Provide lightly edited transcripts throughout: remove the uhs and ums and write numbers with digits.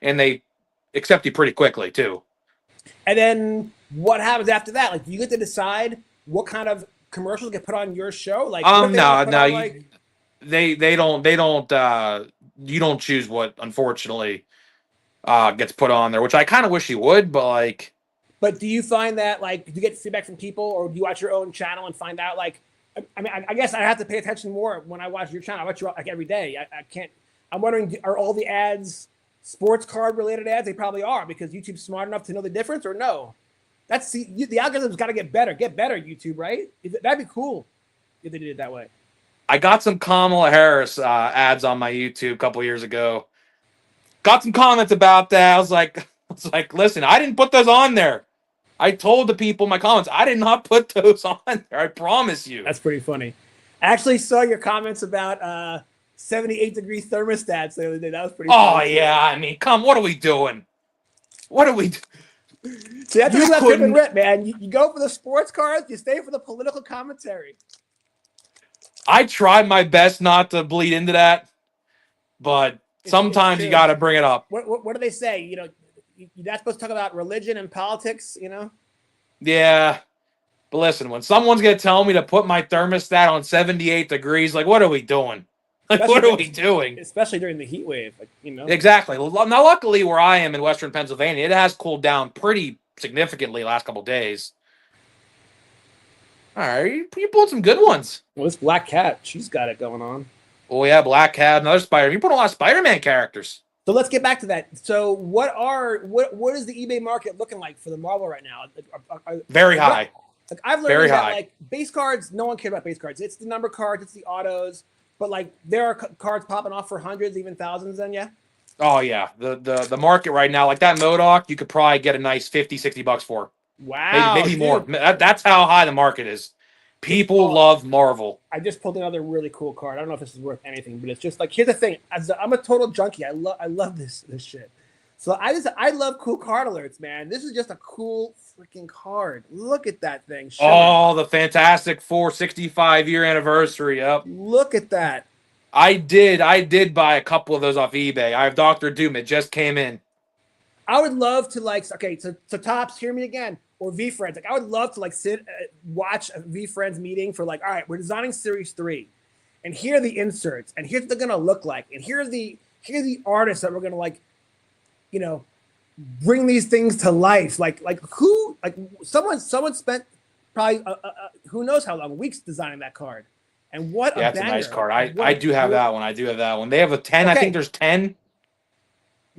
and they accept you pretty quickly too. And then what happens after that? Like, do you get to decide what kind of commercials get put on your show? Like, what if they want to No, put no, on like? they don't you don't choose what unfortunately gets put on there, which I kind of wish you would, but like But do you find that like do you get feedback from people, or do you watch your own channel and find out like? I mean, I guess I have to pay attention more when I watch your channel. I watch you like every day. I can't. I'm wondering, are all the ads sports card related ads? They probably are because YouTube's smart enough to know the difference, or no? That's the algorithm's got to get better. Get better, YouTube, right? That'd be cool if they did it that way. I got some Kamala Harris ads on my YouTube a couple years ago. Got some comments about that. Listen, I didn't put those on there. I told the people in my comments, I did not put those on there. I promise you. That's pretty funny. I actually saw your comments about 78-degree thermostats the other day. That was pretty Oh funny. yeah, I mean, come, what are we doing? What are we? See, that's You that Pip and couldn't. Rip, man. You go for the sports cards, you stay for the political commentary. I tried my best not to bleed into that, but It's sometimes you true. got to bring it up. What do they say? You're not supposed to talk about religion and politics. Yeah, but listen, when someone's gonna tell me to put my thermostat on 78 degrees, like, what are we doing? Like, especially what are during, we doing? especially during the heat wave. Exactly. Now, luckily, where I am in Western Pennsylvania, it has cooled down pretty significantly last couple days. All right, you pulled some good ones. Well, this Black Cat, she's got it going on. Oh yeah, Black Cat, another Spider. You put a lot of Spider-Man characters. So let's get back to that. So what is the eBay market looking like for the Marvel right now? Very high. Like I've learned Very that high. like base cards, no one cares about base cards. It's the number cards, it's the autos, but like there are cards popping off for hundreds, even thousands. Then yeah. Oh yeah, the market right now, like that Modoc, you could probably get a nice 50, $60 for. Wow, Maybe dude. more. That's how high the market is. People love Marvel. I just pulled another really cool card. I don't know if this is worth anything, but it's just like here's the thing. I'm a total junkie. I love this shit. So I love cool card alerts, man. This is just a cool freaking card. Look at that thing. Oh, the Fantastic Four 65-year anniversary. Yep. Look at that. I did buy a couple of those off eBay. I have Doctor Doom. It just came in. I would love to like so Tops, hear me again, or V Friends. Like I would love to like sit watch a V Friends meeting for like, all right, we're designing series 3, and here are the inserts, and here's what they're gonna look like, and here's the artists that we're gonna like, bring these things to life. Like who like someone spent probably who knows how long, weeks designing that card, and what a That's a banger. nice card. I do have that one. I do have that one. They have a 10. Okay. I think there's 10.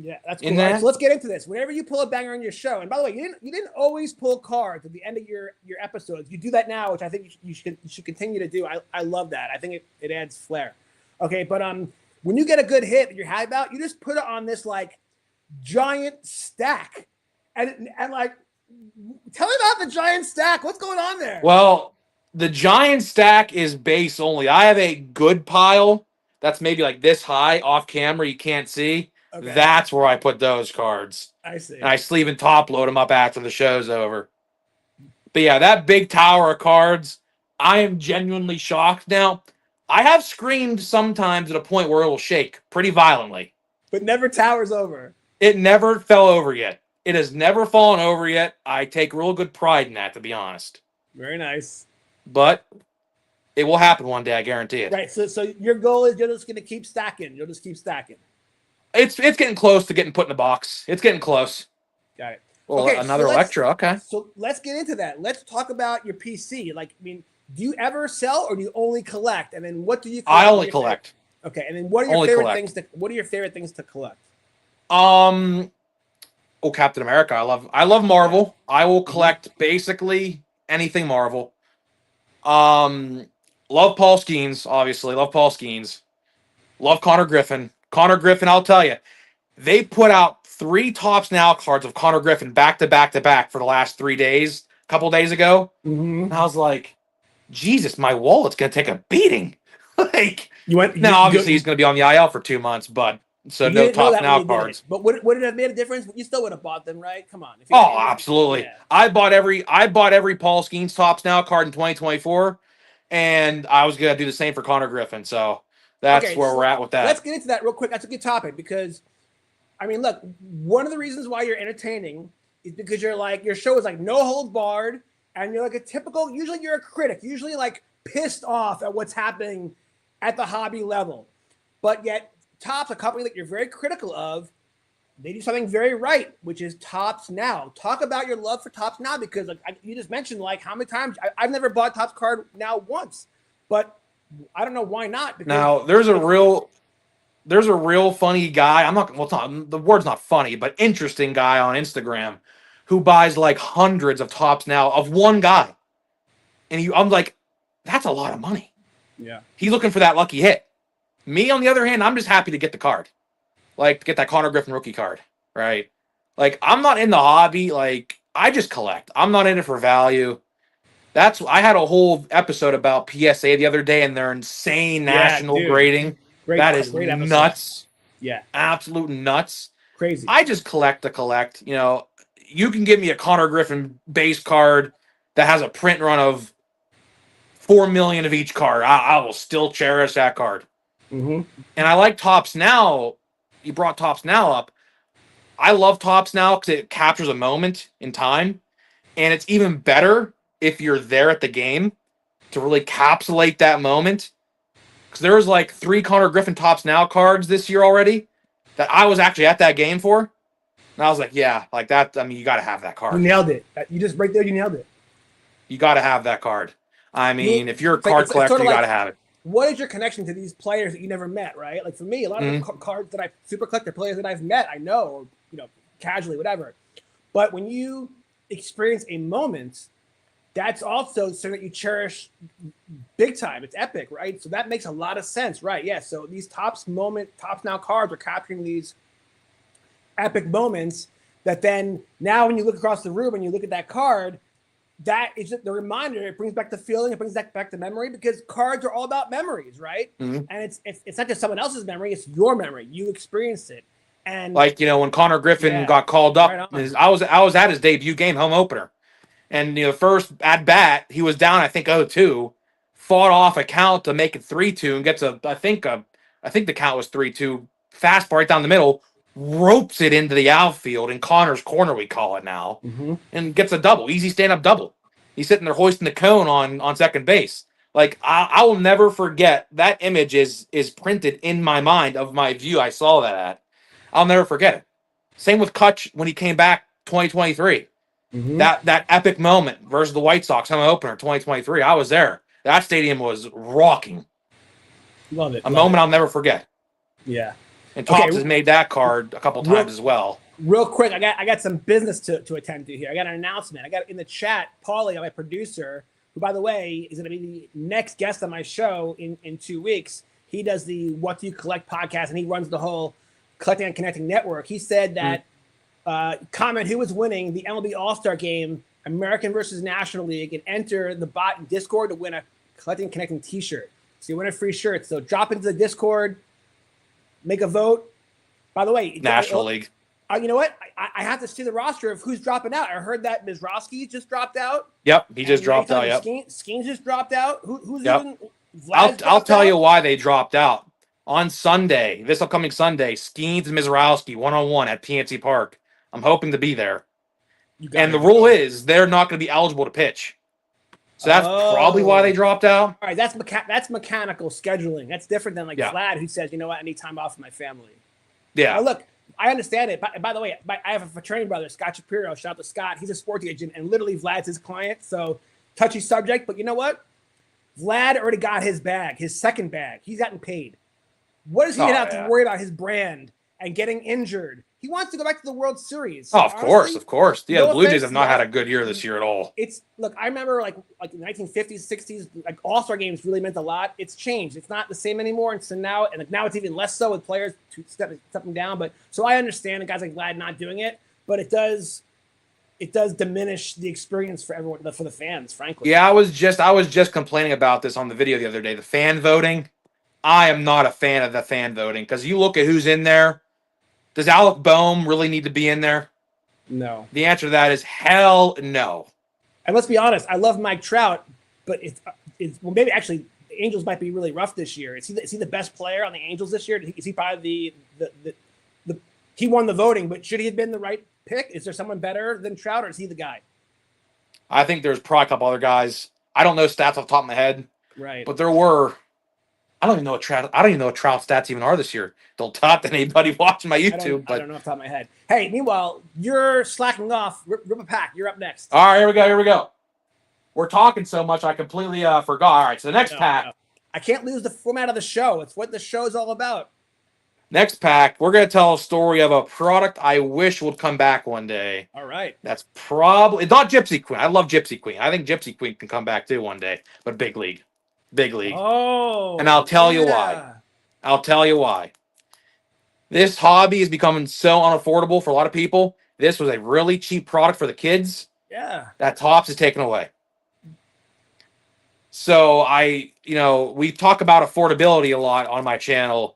Yeah, that's In cool. All right, that? so let's get into this. Whenever you pull a banger on your show, and by the way, you didn't always pull cards at the end of your episodes. You do that now, which I think you should continue to do. I love that. I think it adds flair. Okay, but when you get a good hit that you're happy about, you just put it on this like giant stack, and like tell me about the giant stack. What's going on there? Well, the giant stack is base only. I have a good pile that's maybe like this high off camera. You can't see. Okay. That's where I put those cards. I see. And I sleeve and top load them up after the show's over. But yeah, that big tower of cards, I am genuinely shocked. Now, I have screamed sometimes at a point where it will shake pretty violently. But never towers over. It never fell over yet. It has never fallen over yet. I take real good pride in that, to be honest. Very nice. But it will happen one day, I guarantee it. Right. So your goal is you're just going to keep stacking. You'll just keep stacking. It's getting close to getting put in the box. It's getting close. Got it. Well, Okay, another so Electra. Okay. So let's get into that. Let's talk about your PC. Like, I mean, do you ever sell or do you only collect? And then what do you collect? I only collect. Okay. And then what are your Only favorite collect. things what are your favorite things to collect? Oh, Captain America. I love Marvel. I will collect basically anything Marvel. Love Paul Skeens, obviously. Love Paul Skeens. Love Connor Griffin. Connor Griffin, I'll tell you, they put out 3 Tops Now cards of Connor Griffin back to back to back for the last 3 days, a couple days ago. Mm-hmm. And I was like, Jesus, my wallet's gonna take a beating. Like, now obviously he's gonna be on the IL for 2 months, but so no Tops Now cards. But would it have made a difference? You still would have bought them, right? Come on. Oh, absolutely. Yeah. I bought every Paul Skeens Tops Now card in 2024, and I was gonna do the same for Connor Griffin. So that's where we're at with that. Let's get into that real quick. That's a good topic because I mean, look, one of the reasons why you're entertaining is because you're like, your show is like no holds barred, and you're like a typical, usually you're a critic, usually like pissed off at what's happening at the hobby level. But yet, Topps, a company that you're very critical of, they do something very right, which is Topps Now. Talk about your love for Topps Now, because like you just mentioned, like how many times I've never bought Topps card now once, but I don't know why not. Because Now there's a real funny guy. I'm not. Well, it's not, the word's not funny, but interesting guy on Instagram who buys like hundreds of Tops Now of one guy, and I'm like, that's a lot of money. Yeah. He's looking for that lucky hit. Me, on the other hand, I'm just happy to get the card, like to get that Connor Griffin rookie card, right? Like I'm not in the hobby. Like I just collect. I'm not in it for value. I had a whole episode about PSA the other day and their insane national grading. That is great episode. Nuts. Yeah. Absolute nuts. Crazy. I just collect to collect. You know, you can give me a Connor Griffin base card that has a print run of 4 million of each card. I will still cherish that card. Mm-hmm. And I like Topps Now. You brought Topps Now up. I love Topps Now because it captures a moment in time. And it's even better if you're there at the game to really encapsulate that moment. Because there was like 3 Connor Griffin Topps Now cards this year already that I was actually at that game for. And I was like, yeah, like that. I mean, you got to have that card. You nailed it. You just right there, you nailed it. You got to have that card. I mean, if you're a card collector, you got to have it. What is your connection to these players that you never met, right? Like for me, a lot of the cards that I super collect are players that I've met, I know, or casually, whatever. But when you experience a moment, that's also so that you cherish big time. It's epic, right? So that makes a lot of sense, right? Yeah. So these Topps Now cards are capturing these epic moments that then now when you look across the room and you look at that card, that is the reminder. It brings back the feeling. It brings that back the memory, because cards are all about memories, right? Mm-hmm. And it's not just someone else's memory; it's your memory. You experienced it, and like when Connor Griffin got called up, I was at his debut game, home opener, and the first at bat he was down, I think 0-2, fought off a count to make it 3-2, and gets I think the count was 3-2. Fastball right down the middle, ropes it into the outfield in Connor's corner, we call it now, and gets a double, easy stand-up double. He's sitting there hoisting the cone on second base. Like I will never forget that image. Is printed in my mind of my view. I saw that at. I'll never forget it. Same with Kutch when he came back 2023. That epic moment versus the White Sox home opener 2023. I was there. That stadium was rocking. Love it. A moment I'll never forget. Yeah. And Topps has made that card a couple times as well. Real quick, I got some business to attend to here. I got an announcement. I got in the chat, Paulie, my producer, who, by the way, is going to be the next guest on my show in 2 weeks. He does the What Do You Collect podcast, and he runs the whole Collecting and Connecting network. He said that comment who was winning the MLB All-Star Game, American versus National League, and enter the bot in Discord to win a Collecting and Connecting t-shirt. So you win a free shirt. So drop into the Discord, make a vote. By the way, National League. You know what? I have to see the roster of who's dropping out. I heard that Mizrowski just dropped out. Yep, he just dropped out. Yep, Skeens just dropped out. Who's even? Vlad's I'll tell you why they dropped out. On Sunday, this upcoming Sunday, Skeens and Mizrowski 1-on-1 at PNC Park. I'm hoping to be there. And the rule is they're not going to be eligible to pitch. So that's probably why they dropped out. All right, that's mechanical scheduling. That's different than Vlad, who says, you know what, I need time off for my family. Yeah. Now, look, I understand it. By the way, I have a fraternity brother, Scott Shapiro. Shout out to Scott. He's a sports agent, and literally Vlad's his client. So touchy subject, but you know what? Vlad already got his bag, his second bag. He's gotten paid. What does he have to worry about his brand and getting injured? He wants to go back to the World Series. Oh, of course. Yeah, the Blue Jays have not had a good year this year at all. Look, I remember like in the 1950s, 60s, like All-Star games really meant a lot. It's changed. It's not the same anymore. And so now it's even less so with players stepping down. But so I understand the guys like Vlad not doing it, but it does diminish the experience for everyone, for the fans, frankly. Yeah, I was just complaining about this on the video the other day. The fan voting. I am not a fan of the fan voting, because you look at who's in there. Does Alec Boehm really need to be in there? No. The answer to that is hell no. And let's be honest, I love Mike Trout, but it's maybe actually the Angels might be really rough this year. Is he the best player on the Angels this year? Is he probably the he won the voting, but should he have been the right pick? Is there someone better than Trout, or is he the guy? I think there's probably a couple other guys. I don't know stats off the top of my head, Right. but there were. I don't even know what Trout stats even are this year. Don't talk to anybody watching my YouTube. I don't know off the top of my head. Hey, meanwhile, you're slacking off. Rip a pack. You're up next. All right, here we go. We're talking so much, I completely forgot. All right, so the next pack. No. I can't lose the format of the show. It's what the show is all about. Next pack, we're going to tell a story of a product I wish would come back one day. All right. That's probably not Gypsy Queen. I love Gypsy Queen. I think Gypsy Queen can come back too one day, but big league. Big league. Oh. And I'll tell you why. I'll tell you why. This hobby is becoming so unaffordable for a lot of people. This was a really cheap product for the kids. Yeah. That Topps is taken away. So we talk about affordability a lot on my channel.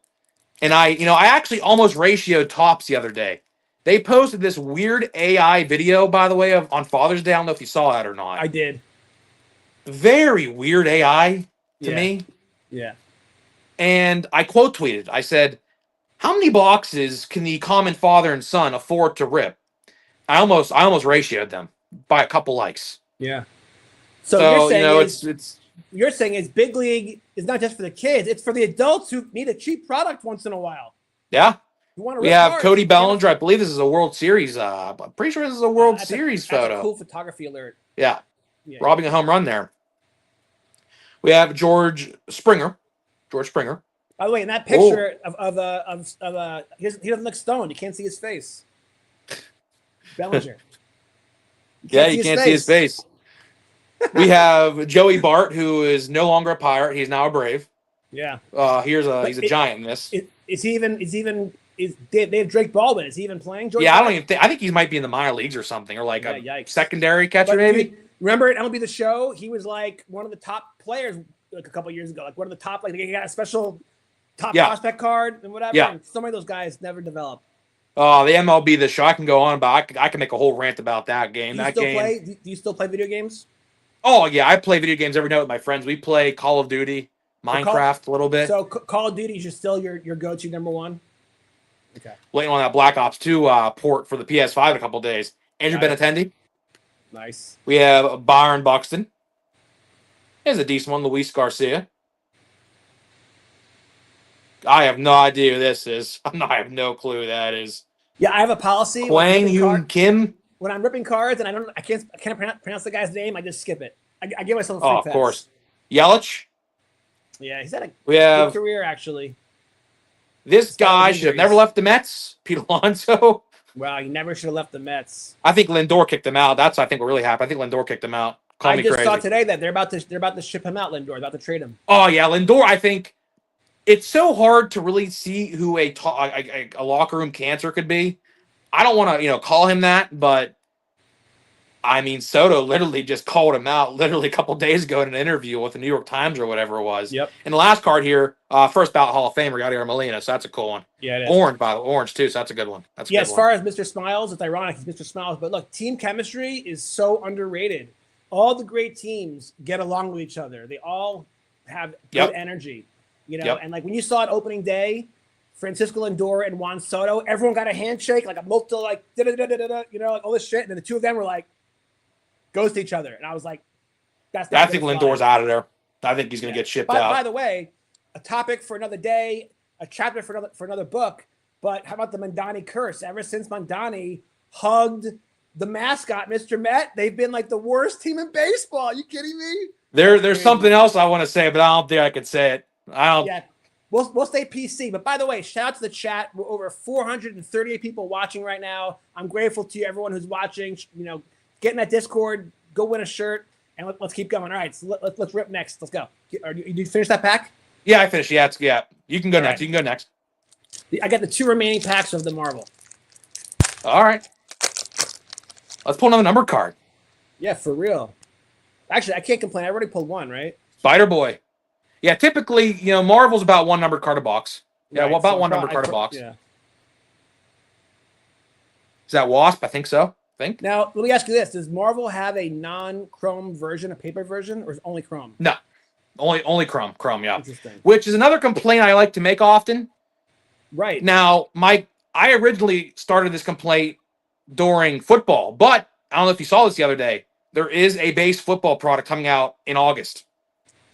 And I actually almost ratioed Topps the other day. They posted this weird AI video, by the way, on Father's Day. I don't know if you saw that or not. I did. Very weird AI to me. Yeah. And I quote tweeted. I said, "How many boxes can the common father and son afford to rip?" I almost ratioed them by a couple likes. Yeah. So you're saying it's you're saying is big league is not just for the kids; it's for the adults who need a cheap product once in a while. Yeah. We have Cody Bellinger. I believe this is a World Series. I'm pretty sure this is a World Series photo. That's a cool photography alert. Yeah. Robbing a home run there. We have George Springer. By the way, in that picture he doesn't look stoned. You can't see his face. Bellinger. You can't see his face. We have Joey Bart, who is no longer a Pirate. He's now a Brave. Yeah. He's a Giant in this. They have Drake Baldwin. Is he even playing? George Bart? I think he might be in the minor leagues or something, or like a secondary catcher, maybe. Remember at MLB The Show, he was like one of the top players like a couple of years ago. Like one of the top, like he got a special top prospect card and whatever. Yeah. And so many of those guys never developed. Oh, the MLB The Show. I can go on, but I can make a whole rant about that game. Do you still play video games? Oh yeah, I play video games every night with my friends. We play Call of Duty, Minecraft a little bit. So Call of Duty is still your go-to number one. Okay. Waiting on that Black Ops 2 port for the PS5 in a couple of days. Andrew Benintendi. Nice. We have Byron Buxton. There's a decent one, Luis Garcia. I have no idea who this is. I have no clue who that is. Yeah, I have a policy. Kwang Hyun Kim. When I'm ripping cards and I can't pronounce the guy's name, I just skip it. I give myself a free pass. Of course. Yelich. Yeah, he's had a good career actually. This guy should have never left the Mets. Pete Alonso. Wow, he never should have left the Mets. I think Lindor kicked him out. That's what really happened. I think Lindor kicked him out. I just saw today that they're about to ship him out. Lindor, about to trade him. Oh yeah, Lindor. I think it's so hard to really see who a locker room cancer could be. I don't want to call him that, but I mean Soto literally just called him out literally a couple days ago in an interview with the New York Times or whatever it was. Yep. And the last card here, first ballot Hall of Famer, Yadier Molina. So that's a cool one. Yeah, it is. Orange, by the way, orange too. So that's a good one. That's a good as far as Mr. Smiles, it's ironic he's Mr. Smiles, but look, team chemistry is so underrated. All the great teams get along with each other. They all have good energy, And like when you saw it opening day, Francisco Lindor and Juan Soto, everyone got a handshake, like a multiple, like like all this shit, and then the two of them were like goes to each other, and I was like, "That's." I think Lindor's out of there. I think he's going to get shipped out. By the way, a topic for another day, a chapter for another book. But how about the Mondani curse? Ever since Mondani hugged the mascot, Mr. Met, they've been like the worst team in baseball. Are you kidding me? There's something else I want to say, but I don't think I can say it. Yeah, we'll stay PC. But by the way, shout out to the chat. We're over 438 people watching right now. I'm grateful to everyone who's watching. Get in that Discord, go win a shirt, and let's keep going. All right, so let's rip next. Let's go. Did you finish that pack? Yeah, I finished. Yeah, you can go next. Right. You can go next. I got the 2 remaining packs of the Marvel. All right. Let's pull another number card. Yeah, for real. Actually, I can't complain. I already pulled one, right? Spider Boy. Yeah, typically, Marvel's about 1 numbered card a box. Yeah, right, about 1 numbered card a box. Yeah. Is that Wasp? I think so. Now, let me ask you this. Does Marvel have a non-Chrome version, a paper version, or is it only Chrome? No. Only Chrome, yeah. Interesting. Which is another complaint I like to make often. Right. Now, my I originally started this complaint during football, but I don't know if you saw this the other day. There is a base football product coming out in August.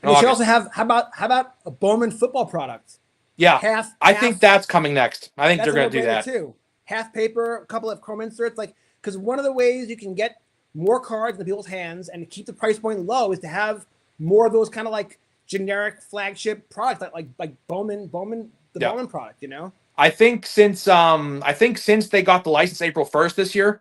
And they should also have how about a Bowman football product? Yeah, Half. I think that's coming next. I think That's they're a going to do no-brainer that too. Half paper, a couple of chrome inserts, like because one of the ways you can get more cards in people's hands and keep the price point low is to have more of those kind of like generic flagship products like Bowman, the Yeah. Bowman product. You know, I think since they got the license April 1st this year,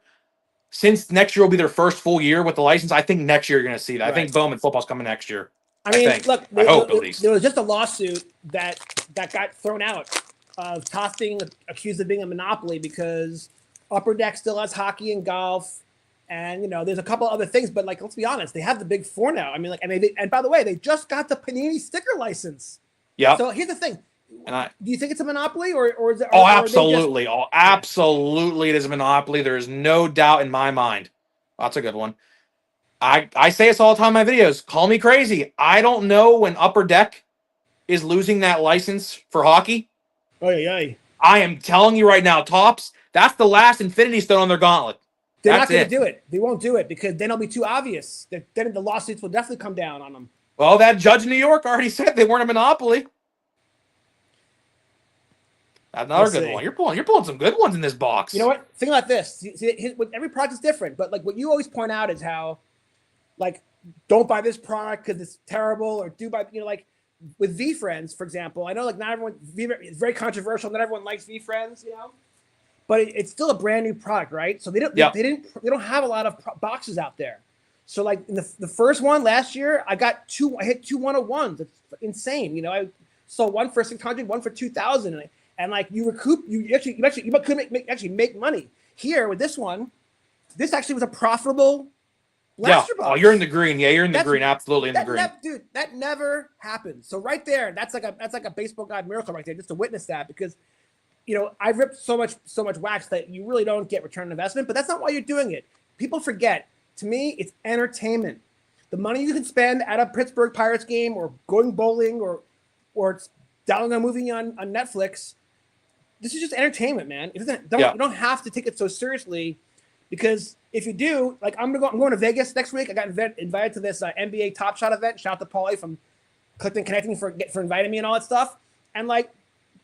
since next year will be their first full year with the license, I think next year you're going to see that. I think Right. Bowman football's coming next year. I mean, think. look, I hope at least. there was just a lawsuit that got thrown out of Topps being accused of being a monopoly because Upper Deck still has hockey and golf, and you know, there's a couple other things. But like, let's be honest, they have the big four now. I mean, like, and by the way, they just got the Panini sticker license. Yeah. So here's the thing: And do you think it's a monopoly or is it? Oh, or absolutely. Absolutely, it is a monopoly. There is no doubt in my mind. That's a good one. I say this all the time in my videos. Call me crazy. I don't know when Upper Deck is losing that license for hockey. Oh yeah. I am telling you right now, Topps, that's the last Infinity Stone on their gauntlet. They're not going to do it. They won't do it because then it'll be too obvious. Then the lawsuits will definitely come down on them. Well, that judge in New York already said they weren't a monopoly. Another good one. You're pulling some good ones in this box. You know what? Think about this. See, every product is different, but like what you always point out is how, like, don't buy this product because it's terrible, or do buy, you know, like with V Friends, for example. I know like not everyone, it's very controversial. Not everyone likes V Friends, you know, but it's still a brand new product, right? So they don't have a lot of boxes out there. So like in the first one last year, I hit two 101s. It's insane, you know. I sold one for 600, one for 2,000, and like you could make money here with this one. This actually was a profitable blaster box. Oh, you're in the green. Yeah, you're in the green. Absolutely in the green. Dude, that never happened. So right there, that's like a baseball god miracle right there, just to witness that, because you know I've ripped so much wax that you really don't get return on investment. But that's not why you're doing it. People forget. To me, it's entertainment. The money you can spend at a Pittsburgh Pirates game, or going bowling, or it's downloading a movie on Netflix. This is just entertainment, man. You don't have to take it so seriously, because if you do, like I'm going to Vegas next week. I got invited to this NBA Top Shot event. Shout out to Paulie from Clicked and Connecting for inviting me and all that stuff. And like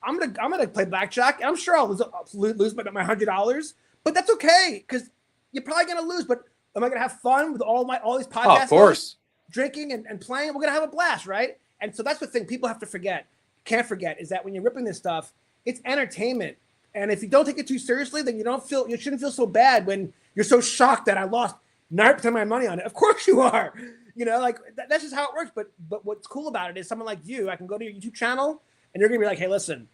I'm gonna play blackjack. And I'm sure I'll lose my $100, but that's okay because you're probably gonna lose. But am I gonna have fun with all these podcasts? Oh, of course. Drinking and playing. We're gonna have a blast, right? And so that's the thing people have to can't forget, is that when you're ripping this stuff, it's entertainment. And if you don't take it too seriously, then you shouldn't feel so bad when you're so shocked that I lost 9% of my money on it. Of course you are. You know, like that's just how it works. But what's cool about it is someone like you, I can go to your YouTube channel and you're gonna be like, hey, listen,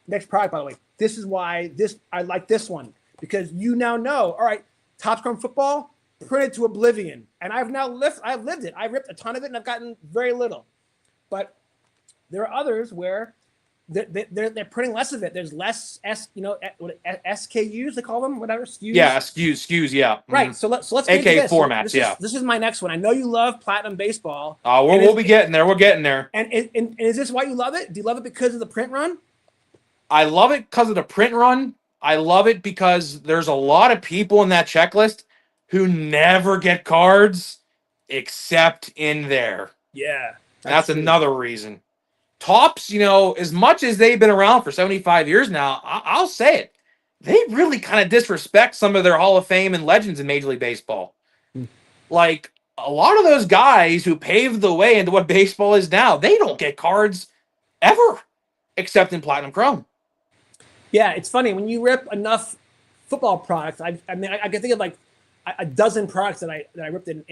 next product, by the way, this is why I like this one, because you now know, all right, Topps Chrome football printed to oblivion. And I've lived it. I ripped a ton of it and I've gotten very little. But there are others where they're printing less of it. There's less SKUs, they call them, whatever, SKUs. Yeah, SKUs, yeah. Right. So let's get AK into this. formats, This is my next one. I know you love Platinum Baseball. We'll be getting there. We're getting there. And is this why you love it? Do you love it because of the print run? I love it because of the print run. I love it because there's a lot of people in that checklist who never get cards except in there. Yeah. That's another reason. Topps, you know, as much as they've been around for 75 years now, I'll say it, they really kind of disrespect some of their Hall of Fame and legends in Major League Baseball. Like, a lot of those guys who paved the way into what baseball is now, they don't get cards ever, except in Platinum Chrome. Yeah, it's funny. When you rip enough football products, I can think of like a dozen products that I ripped in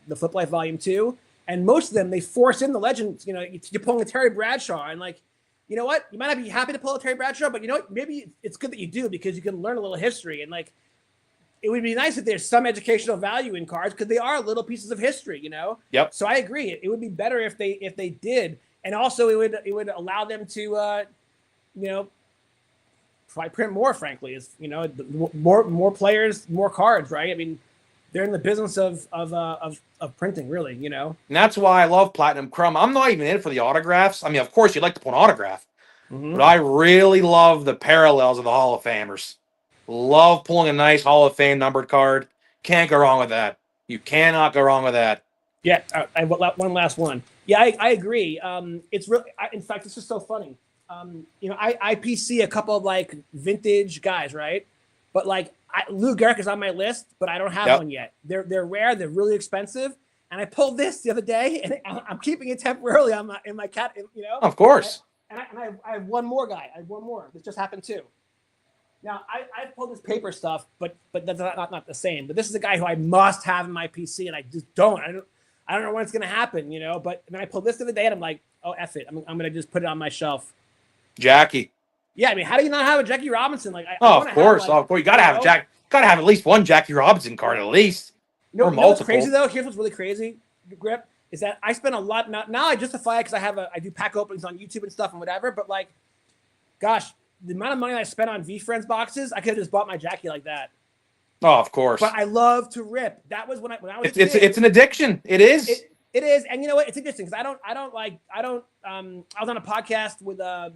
the Flip Life Volume 2. And most of them, they force in the legends. You know, you're pulling a Terry Bradshaw, and like, you know what? You might not be happy to pull a Terry Bradshaw, but you know what? Maybe it's good that you do, because you can learn a little history. And like, it would be nice if there's some educational value in cards, because they are little pieces of history, you know. Yep. So I agree. It would be better if they did, and also it would allow them to, you know, probably print more. Frankly, is, you know, more players, more cards, right? I mean, they're in the business of printing, really, you know. And that's why I love Platinum Chrome. I'm not even in it for the autographs. I mean, of course, you'd like to pull an autograph, But I really love the parallels of the Hall of Famers. Love pulling a nice Hall of Fame numbered card. Can't go wrong with that. You cannot go wrong with that. Yeah, I have one last one. Yeah, I agree. It's really, in fact, it's just so funny. I PC a couple of like vintage guys, right? But like Lou Gehrig is on my list, but I don't have one yet. They're rare. They're really expensive. And I pulled this the other day, and I'm keeping it temporarily in my cat. Of course. I have one more guy. I have one more. This just happened too. Now I pulled this paper stuff, but that's not the same. But this is a guy who I must have in my PC, and I just don't. I don't know when it's gonna happen, But then I pulled this the other day, and I'm like, oh, F it. I'm gonna just put it on my shelf. Jackie. Yeah, I mean, how do you not have a Jackie Robinson? Like, of course. You gotta have gotta have at least one Jackie Robinson card at least. Or multiple. What's crazy though? Here's what's really crazy, Grip, is that I spend a lot now. I justify it because I do pack openings on YouTube and stuff and whatever. But like, gosh, the amount of money I spent on V-Friends boxes, I could have just bought my Jackie like that. Oh, of course. But I love to rip. That was when I was. It's an addiction. It is. It is, and you know what? It's interesting because I was on a podcast with the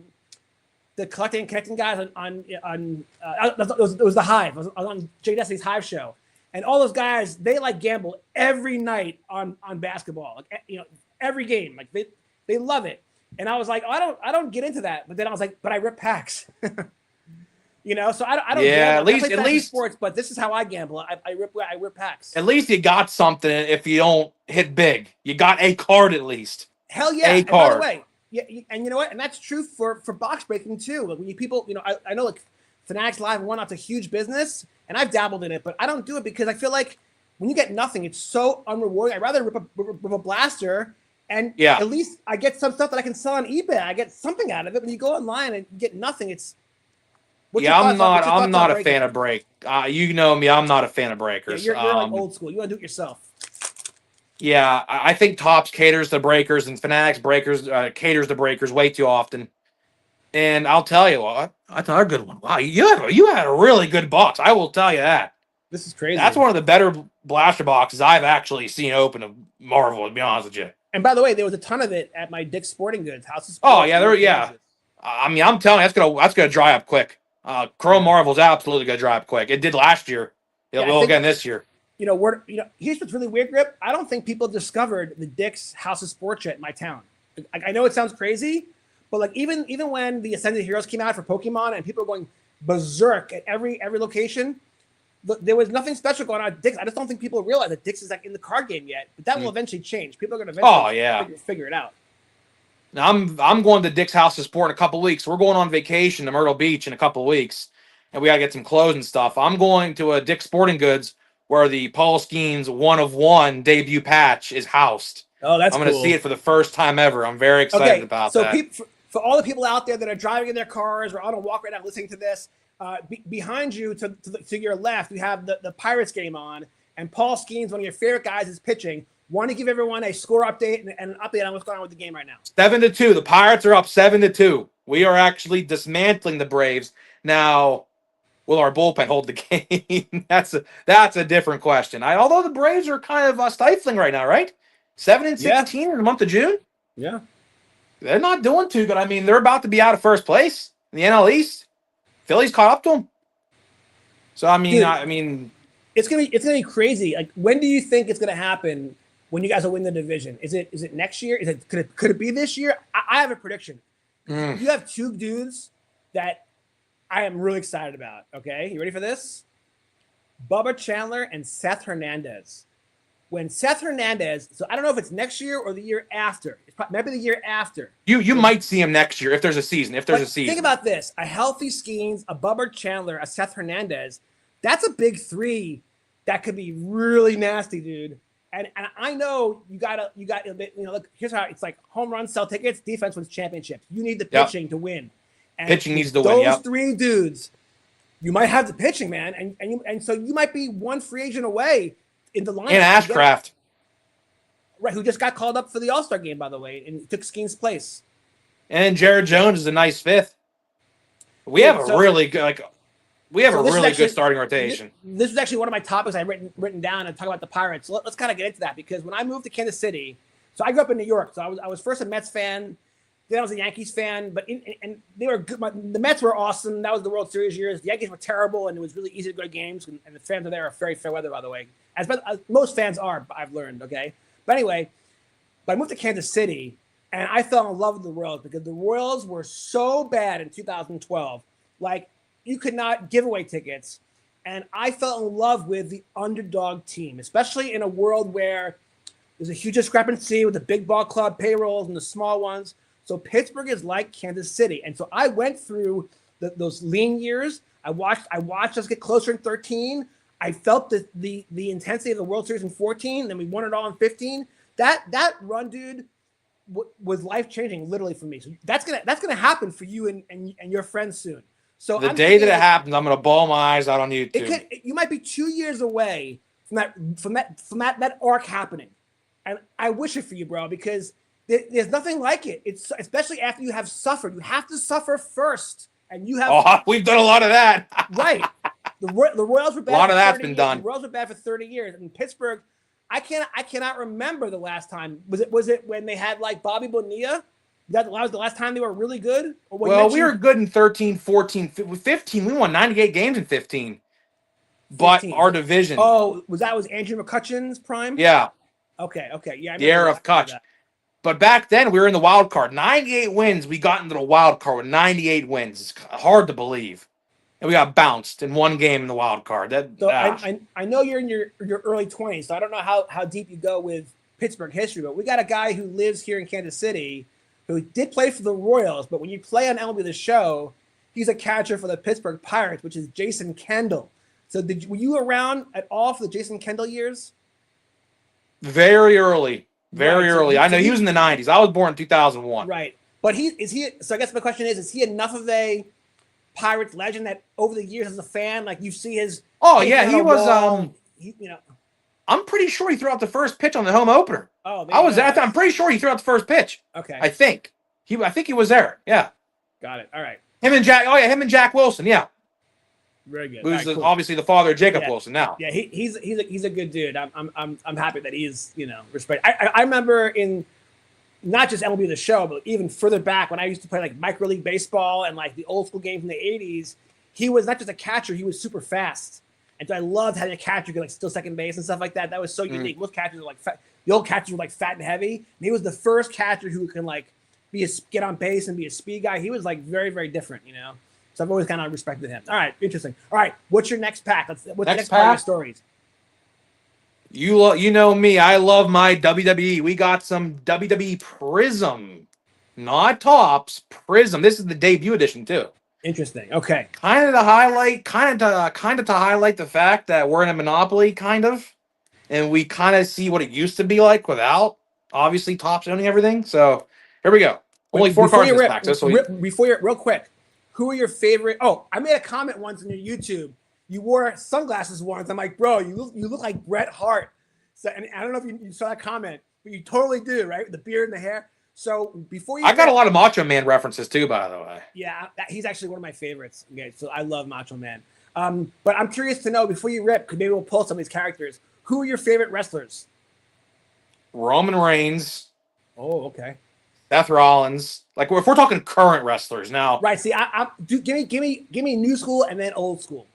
collecting and connecting guys it was the Hive. I was on Jay Destiny's Hive show, and all those guys, they like gamble every night on basketball, like every game, like they love it. And I was like, oh, I don't get into that. But then I was like, but I rip packs. So I don't gamble. At least sports, but this is how I gamble. I rip packs. At least you got something if you don't hit big. You got a card at least. Hell yeah. And by the way, yeah, and you know what? And that's true for box breaking too. Like when people, I know like Fanatics Live and whatnot's a huge business, and I've dabbled in it, but I don't do it because I feel like when you get nothing, it's so unrewarding. I'd rather rip a blaster, and at least I get some stuff that I can sell on eBay. I get something out of it. When you go online and you get nothing, it's I'm not a fan of break. You know me, I'm not a fan of breakers. Yeah, you're like old school. You want to do it yourself. Yeah, I think Topps caters to breakers and Fanatics caters to breakers way too often. And I'll tell you what, I thought a good one. Wow, you had a really good box. I will tell you that. This is crazy. That's one of the better blaster boxes I've actually seen open of Marvel, to be honest with you. And by the way, there was a ton of it at my Dick's Sporting Goods house. Oh yeah, I mean, I'm telling you, that's gonna dry up quick. Chrome Marvel's absolutely gonna dry up quick. It did last year. It will again this year. Here's what's really weird, Grip. I don't think people discovered the Dick's House of Sports yet in my town. I know it sounds crazy, but like even when the Ascended Heroes came out for Pokemon and people were going berserk at every location, there was nothing special going on at Dick's. I just don't think people realize that Dick's is like in the card game yet, but that will eventually change. People are going to eventually figure it out. Now I'm going to Dick's House of Sport in a couple of weeks. We're going on vacation to Myrtle Beach in a couple of weeks, and we got to get some clothes and stuff. I'm going to a Dick's Sporting Goods where the Paul Skeens 1 of 1 debut patch is housed. Oh, that's I'm going to see it for the first time ever. I'm very excited about that. So for all the people out there that are driving in their cars or on a walk right now listening to this, behind you to your left, we have the Pirates game on, and Paul Skeens, one of your favorite guys, is pitching. Want to give everyone a score update and an update on what's going on with the game right now. 7-2. The Pirates are up 7-2. We are actually dismantling the Braves. Now, will our bullpen hold the game? That's a different question. Although the Braves are kind of stifling right now, right? 7-16 in the month of June. Yeah, they're not doing too good. I mean, they're about to be out of first place in the NL East. Philly's caught up to them. So I mean, it's gonna be crazy. Like, when do you think it's gonna happen? When you guys will win the division? Is it next year? Could it be this year? I have a prediction. You have two dudes that I am really excited about. Okay, you ready for this? Bubba Chandler and Seth Hernandez. When Seth Hernandez, so I don't know if it's next year or the year after. It's maybe the year after. You might see him next year if there's a season. Think about this: a healthy Skeens, a Bubba Chandler, a Seth Hernandez. That's a big three that could be really nasty, dude. And I know you got look, here's how it's like: home runs sell tickets, defense wins championships. You need the pitching to win. And pitching needs to win. Those three dudes, you might have the pitching, man, and so you might be one free agent away in the line. And Ashcraft, right? Who just got called up for the All-Star game, by the way, and took Skeens' place. And Jared Jones is a nice fifth. We have a really good good starting rotation. This is actually one of my topics I've written down and talk about the Pirates. So let's kind of get into that, because when I moved to Kansas City, so I grew up in New York. So I was first a Mets fan, Then I was a Yankees fan, but and they were good. The Mets were awesome. That was the World Series years. The Yankees were terrible, and it was really easy to go to games. And the fans are there are very fair weather, by the way, as most fans are. I've learned. Okay, but anyway, but I moved to Kansas City, and I fell in love with the Royals because the Royals were so bad in 2012. Like you could not give away tickets, and I fell in love with the underdog team, especially in a world where there's a huge discrepancy with the big ball club payrolls and the small ones. So Pittsburgh is like Kansas City, and so I went through those lean years. I watched us get closer in 13. I felt the intensity of the World Series in 14. Then we won it all in 15. That run, dude, was life changing, literally for me. So that's gonna happen for you and your friends soon. So the day that it happens, I'm gonna bawl my eyes out on YouTube. You might be 2 years away from that arc happening, and I wish it for you, bro, because there's nothing like it. It's especially after you have suffered. You have to suffer first, and you have. Oh, we've done a lot of that. Right. The Royals were bad. A lot of that's been done. The Royals were bad for 30 years. And Pittsburgh, I cannot remember the last time. Was it when they had like Bobby Bonilla? That was the last time they were really good? Well, we were good in 13, 14, 15. We won 98 games in 15. But 15. Our division. Oh, was Andrew McCutcheon's prime? Yeah. Okay. Yeah. The era of Kutch. But back then, we were in the wild card. 98 wins. We got into the wild card with 98 wins. It's hard to believe. And we got bounced in one game in the wild card. I know you're in your early 20s, so I don't know how deep you go with Pittsburgh history, but we got a guy who lives here in Kansas City who did play for the Royals, but when you play on MLB The Show, he's a catcher for the Pittsburgh Pirates, which is Jason Kendall. So were you around at all for the Jason Kendall years? Very early. Very early. I know he was in the 90s. I was born in 2001. Right. But so I guess my question is he enough of a Pirates legend that over the years as a fan, like you see his... Oh, yeah. He was... I'm pretty sure he threw out the first pitch on the home opener. Oh, I was there. I'm pretty sure he threw out the first pitch. Okay. I think he was there. Yeah. Got it. All right. Him and Jack Wilson. Yeah. Very good. Who's obviously the father of Jacob Wilson now. Yeah, he's a good dude. I'm happy that he's respect. I remember in not just MLB The Show, but even further back when I used to play like micro league baseball and like the old school games from the 80s, he was not just a catcher, he was super fast. And so I loved having a catcher who could like steal second base and stuff like that. That was so unique. Most catchers were like fat. The old catchers were like fat and heavy. And he was the first catcher who can like get on base and be a speed guy. He was like very, very different, So I've always kind of respected him. All right, interesting. All right, what's your next pack? What's the next part of your stories? You know me. I love my WWE. We got some WWE Prism, not Tops. Prism. This is the debut edition too. Interesting. Okay. Kind of to highlight the fact that we're in a monopoly, kind of, and we kind of see what it used to be like without obviously Tops owning everything. So here we go. Only 4 cards in this pack. Before you real quick. Who are your favorite? Oh, I made a comment once on your YouTube. You wore sunglasses once. I'm like, bro, you look like Bret Hart. So, and I don't know if you saw that comment, but you totally do, right? The beard and the hair. So before you, I got a lot of Macho Man references too, by the way. Yeah, he's actually one of my favorites. Okay, so I love Macho Man. But I'm curious to know before you rip, because maybe we'll pull some of these characters. Who are your favorite wrestlers? Roman Reigns. Oh, okay. Seth Rollins. Like if we're talking current wrestlers now. Right. See, give me new school and then old school.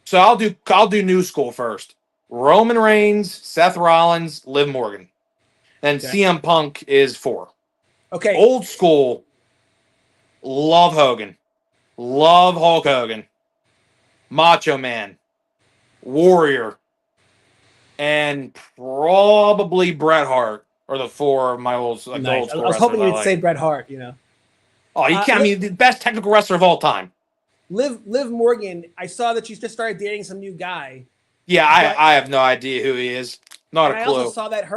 So I'll do new school first. Roman Reigns, Seth Rollins, Liv Morgan. Then CM Punk is 4. Okay. Old school. Love Hogan. Love Hulk Hogan. Macho Man. Warrior. And probably Bret Hart. Or the 4 of my old, like nice. The old school. I was hoping you'd say Bret Hart, Oh, you can't. I mean, the best technical wrestler of all time. Liv Morgan, I saw that she's just started dating some new guy. Yeah, I have no idea who he is. Not a clue. I also saw that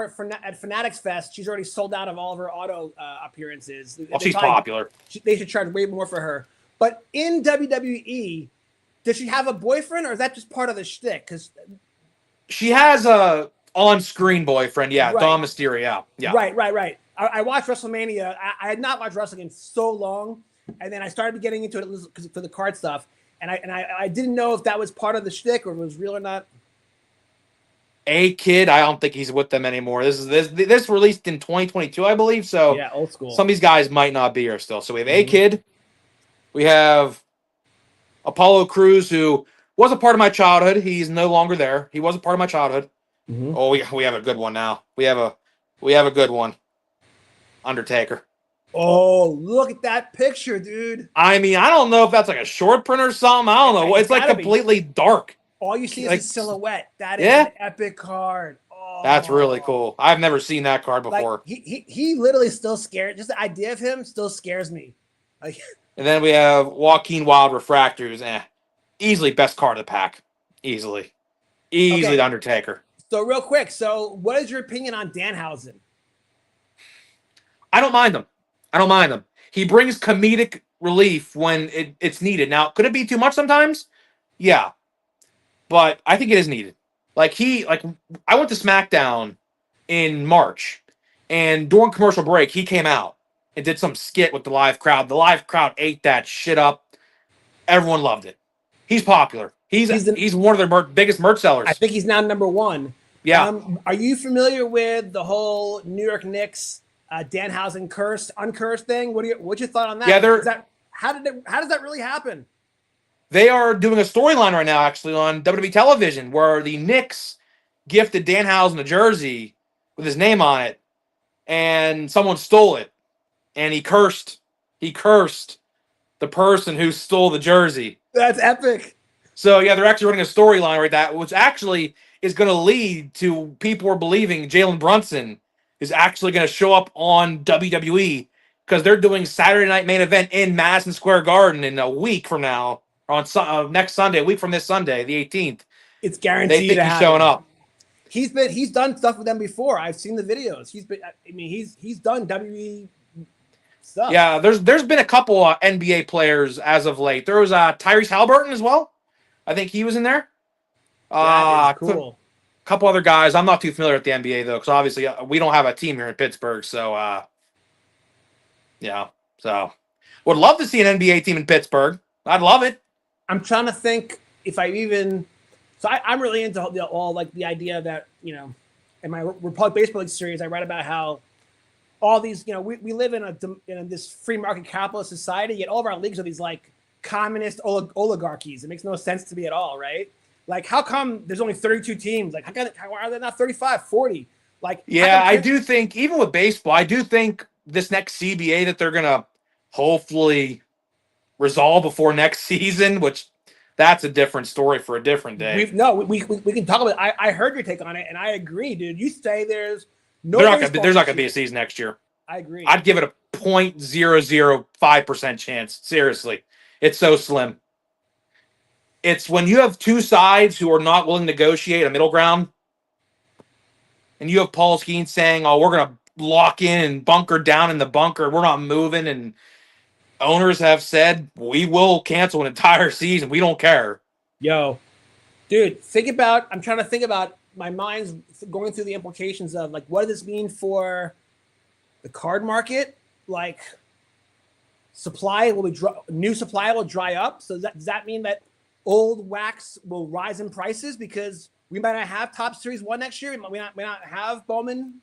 at Fanatics Fest, she's already sold out of all of her auto appearances. Well, she's popular. They should charge way more for her. But in WWE, does she have a boyfriend, or is that just part of the shtick? Because she has a on-screen boyfriend, yeah, right. Dom Mysterio. Yeah. Right. I watched WrestleMania. I had not watched wrestling in so long, and then I started getting into it because for the card stuff, and I didn't know if that was part of the shtick or was real or not. A Kid, I don't think he's with them anymore. This released in 2022, I believe. So Yeah, old school. some of these guys might not be here still. So we have A Mhm. Kid, we have Apollo Cruz, who was a part of my childhood. He's no longer there. He was a part of my childhood. Mhm. Oh, we have a good one now. We have a good one. Undertaker. Oh, look at that picture, dude. I mean, I don't know if that's like a short print or something. I don't know. It's It's like gotta be. completely dark. All you see is Like, his silhouette. That is yeah, an epic card. that's really Oh, cool. I've never seen that card like before. he literally still scared. Just the idea of him still scares me. Like, And then we have Joaquin Wild Refractors. Easily best card of the pack. Easily okay, the Undertaker. so real quick. So, what is your opinion on Danhausen? I don't mind him. I don't mind him. He brings comedic relief when it's needed. Now, could it be too much sometimes? Yeah, but I think it is needed. Like I went to SmackDown in March, and during commercial break, he came out and did some skit with the live crowd. The live crowd ate that shit up. Everyone loved it. He's popular. He's one of their biggest merch I sellers. think he's now number one. Yeah. Are you familiar with the whole New York Knicks Danhausen uncursed thing? What's your thought on that? Yeah, How does that really happen? they are doing a storyline right now, actually, on WWE television, where the Knicks gifted Danhausen a jersey with his name on it, and someone stole it, and he cursed. He cursed the person who stole the jersey. That's epic. So yeah, they're actually running a storyline right that, which actually is going to lead to people are believing Jalen Brunson is actually going to show up on WWE because they're doing Saturday Night Main Event in Madison Square Garden in a week from now, or on next Sunday, a week from this Sunday, the 18th. It's They guaranteed think to he's happen. showing up. He's done stuff with them before. I've seen the videos. He's done WWE stuff. Yeah, there's been a couple NBA players as of late. There was Tyrese Halliburton as well. I think he was in there. That is cool. A couple other guys. I'm not too familiar with the NBA though, because obviously we don't have a team here in Pittsburgh. So yeah. So would love to see an NBA team in Pittsburgh. I'd love it. I'm trying to think if I even. So I'm really into all like the idea that in my Republic Baseball League series, I read about how all these we live in this free market capitalist society, yet all of our leagues are these like communist oligarchies. It makes no sense to me at all, right? Like, how come there's only 32 teams? Like, how are there not 35, 40? Like, yeah, I do think even with baseball, I do think this next CBA that they're gonna hopefully resolve before next season, which that's a different story for a different day. We can talk about it. I heard your take on it, and I agree, dude. You say there's no. There's not gonna be a season next year. I agree. I'd give it a 0.005% chance. Seriously, it's so slim. It's when you have two sides who are not willing to negotiate a middle ground, and you have Paul Skeens saying, "Oh, we're gonna lock in and bunker down in the bunker. We're not moving," and owners have said, "We will cancel an entire season. We don't care." Yo, dude, I'm trying to think about, my mind's going through the implications of like, what does this mean for the card market? Like, new supply will dry up. So does that mean that old wax will rise in prices because we might not have Top Series 1 next year? We may not have Bowman.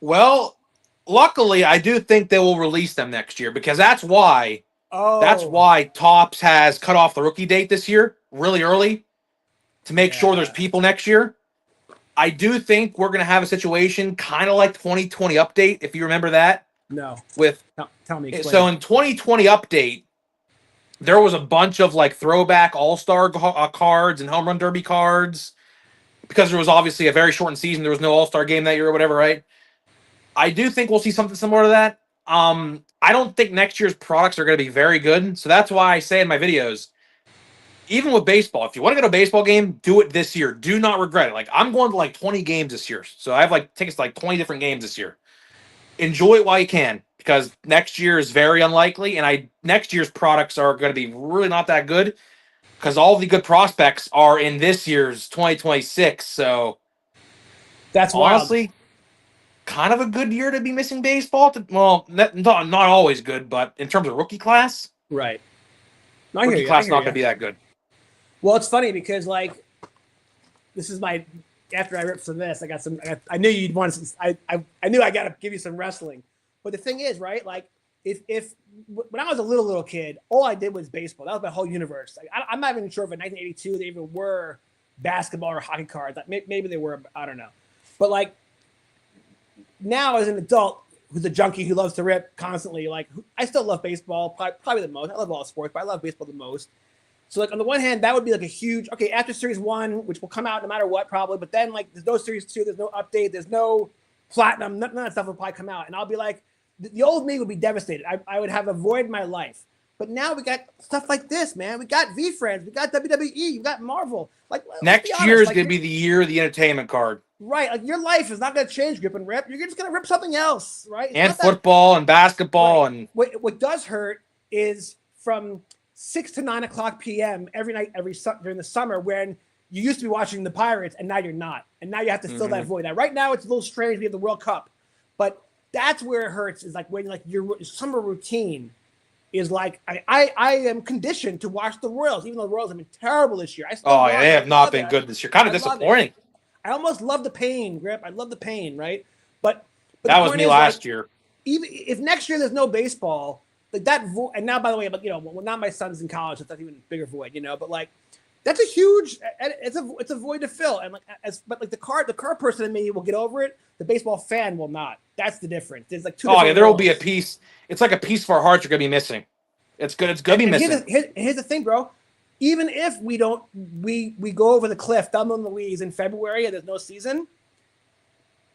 Well, luckily, I do think they will release them next year because that's why Topps has cut off the rookie date this year really early to make sure there's people next year. I do think we're going to have a situation kind of like 2020 update, if you remember that. No. Tell me. Explain. So in 2020 update, there was a bunch of like throwback all-star cards and home run derby cards because there was obviously a very shortened season. There was no all-star game that year or whatever, right? I do think we'll see something similar to that. I don't think next year's products are going to be very good. So that's why I say in my videos, even with baseball, if you want to go to a baseball game, do it this year. Do not regret it. Like, I'm going to like 20 games this year. So I have like tickets to like 20 different games this year. Enjoy it while you can because next year is very unlikely. And next year's products are going to be really not that good because all the good prospects are in this year's 2026. So that's honestly, wild. Kind of a good year to be missing baseball. Not always good, but in terms of rookie class, right? Rookie class not going to be that good. Well, it's funny because like this is my after I ripped some of this, I knew you'd want to. I knew I got to give you some wrestling. But the thing is, right? Like, if when I was a little kid, all I did was baseball. That was my whole universe. Like, I'm not even sure if in 1982 they even were basketball or hockey cards. Maybe they were. I don't know. But like now, as an adult who's a junkie who loves to rip constantly, like I still love baseball probably the most. I love all sports, but I love baseball the most. So like on the one hand, that would be like a huge after Series 1, which will come out no matter what probably. But then like there's no Series 2, there's no update, there's no platinum, none of that stuff will probably come out, and I'll be like. The old me would be devastated. I would have a void in my life. But now we got stuff like this, man. We got V-Friends. We got WWE. We got Marvel. Like next year is going to be the year of the entertainment card. Right. Like your life is not going to change, grip and rip. You're just going to rip something else, right? And football and basketball. Right. And what does hurt is from 6 to 9 o'clock p.m. every night, during the summer when you used to be watching the Pirates and now you're not. And now you have to fill that void. Now, right now it's a little strange. We have the World Cup. But that's where it hurts is like when like your summer routine is like I am conditioned to watch the Royals, even though the Royals have been terrible this year. They have not been good this year. Kind of disappointing. I almost love the pain, Grip. I love the pain, right? But that was me last year. Even if next year there's no baseball, like that and now by the way, but now my son's in college, so that's even a bigger void, but like that's a huge it's a void to fill. And like but like the car person in me will get over it. The baseball fan will not. That's the difference. There's like two. There will be a piece. It's like a piece of our hearts you're gonna be missing. It's good. It's gonna be missing. Here's the thing, bro. Even if we don't, we go over the cliff, Thelma and Louise in February, and there's no season,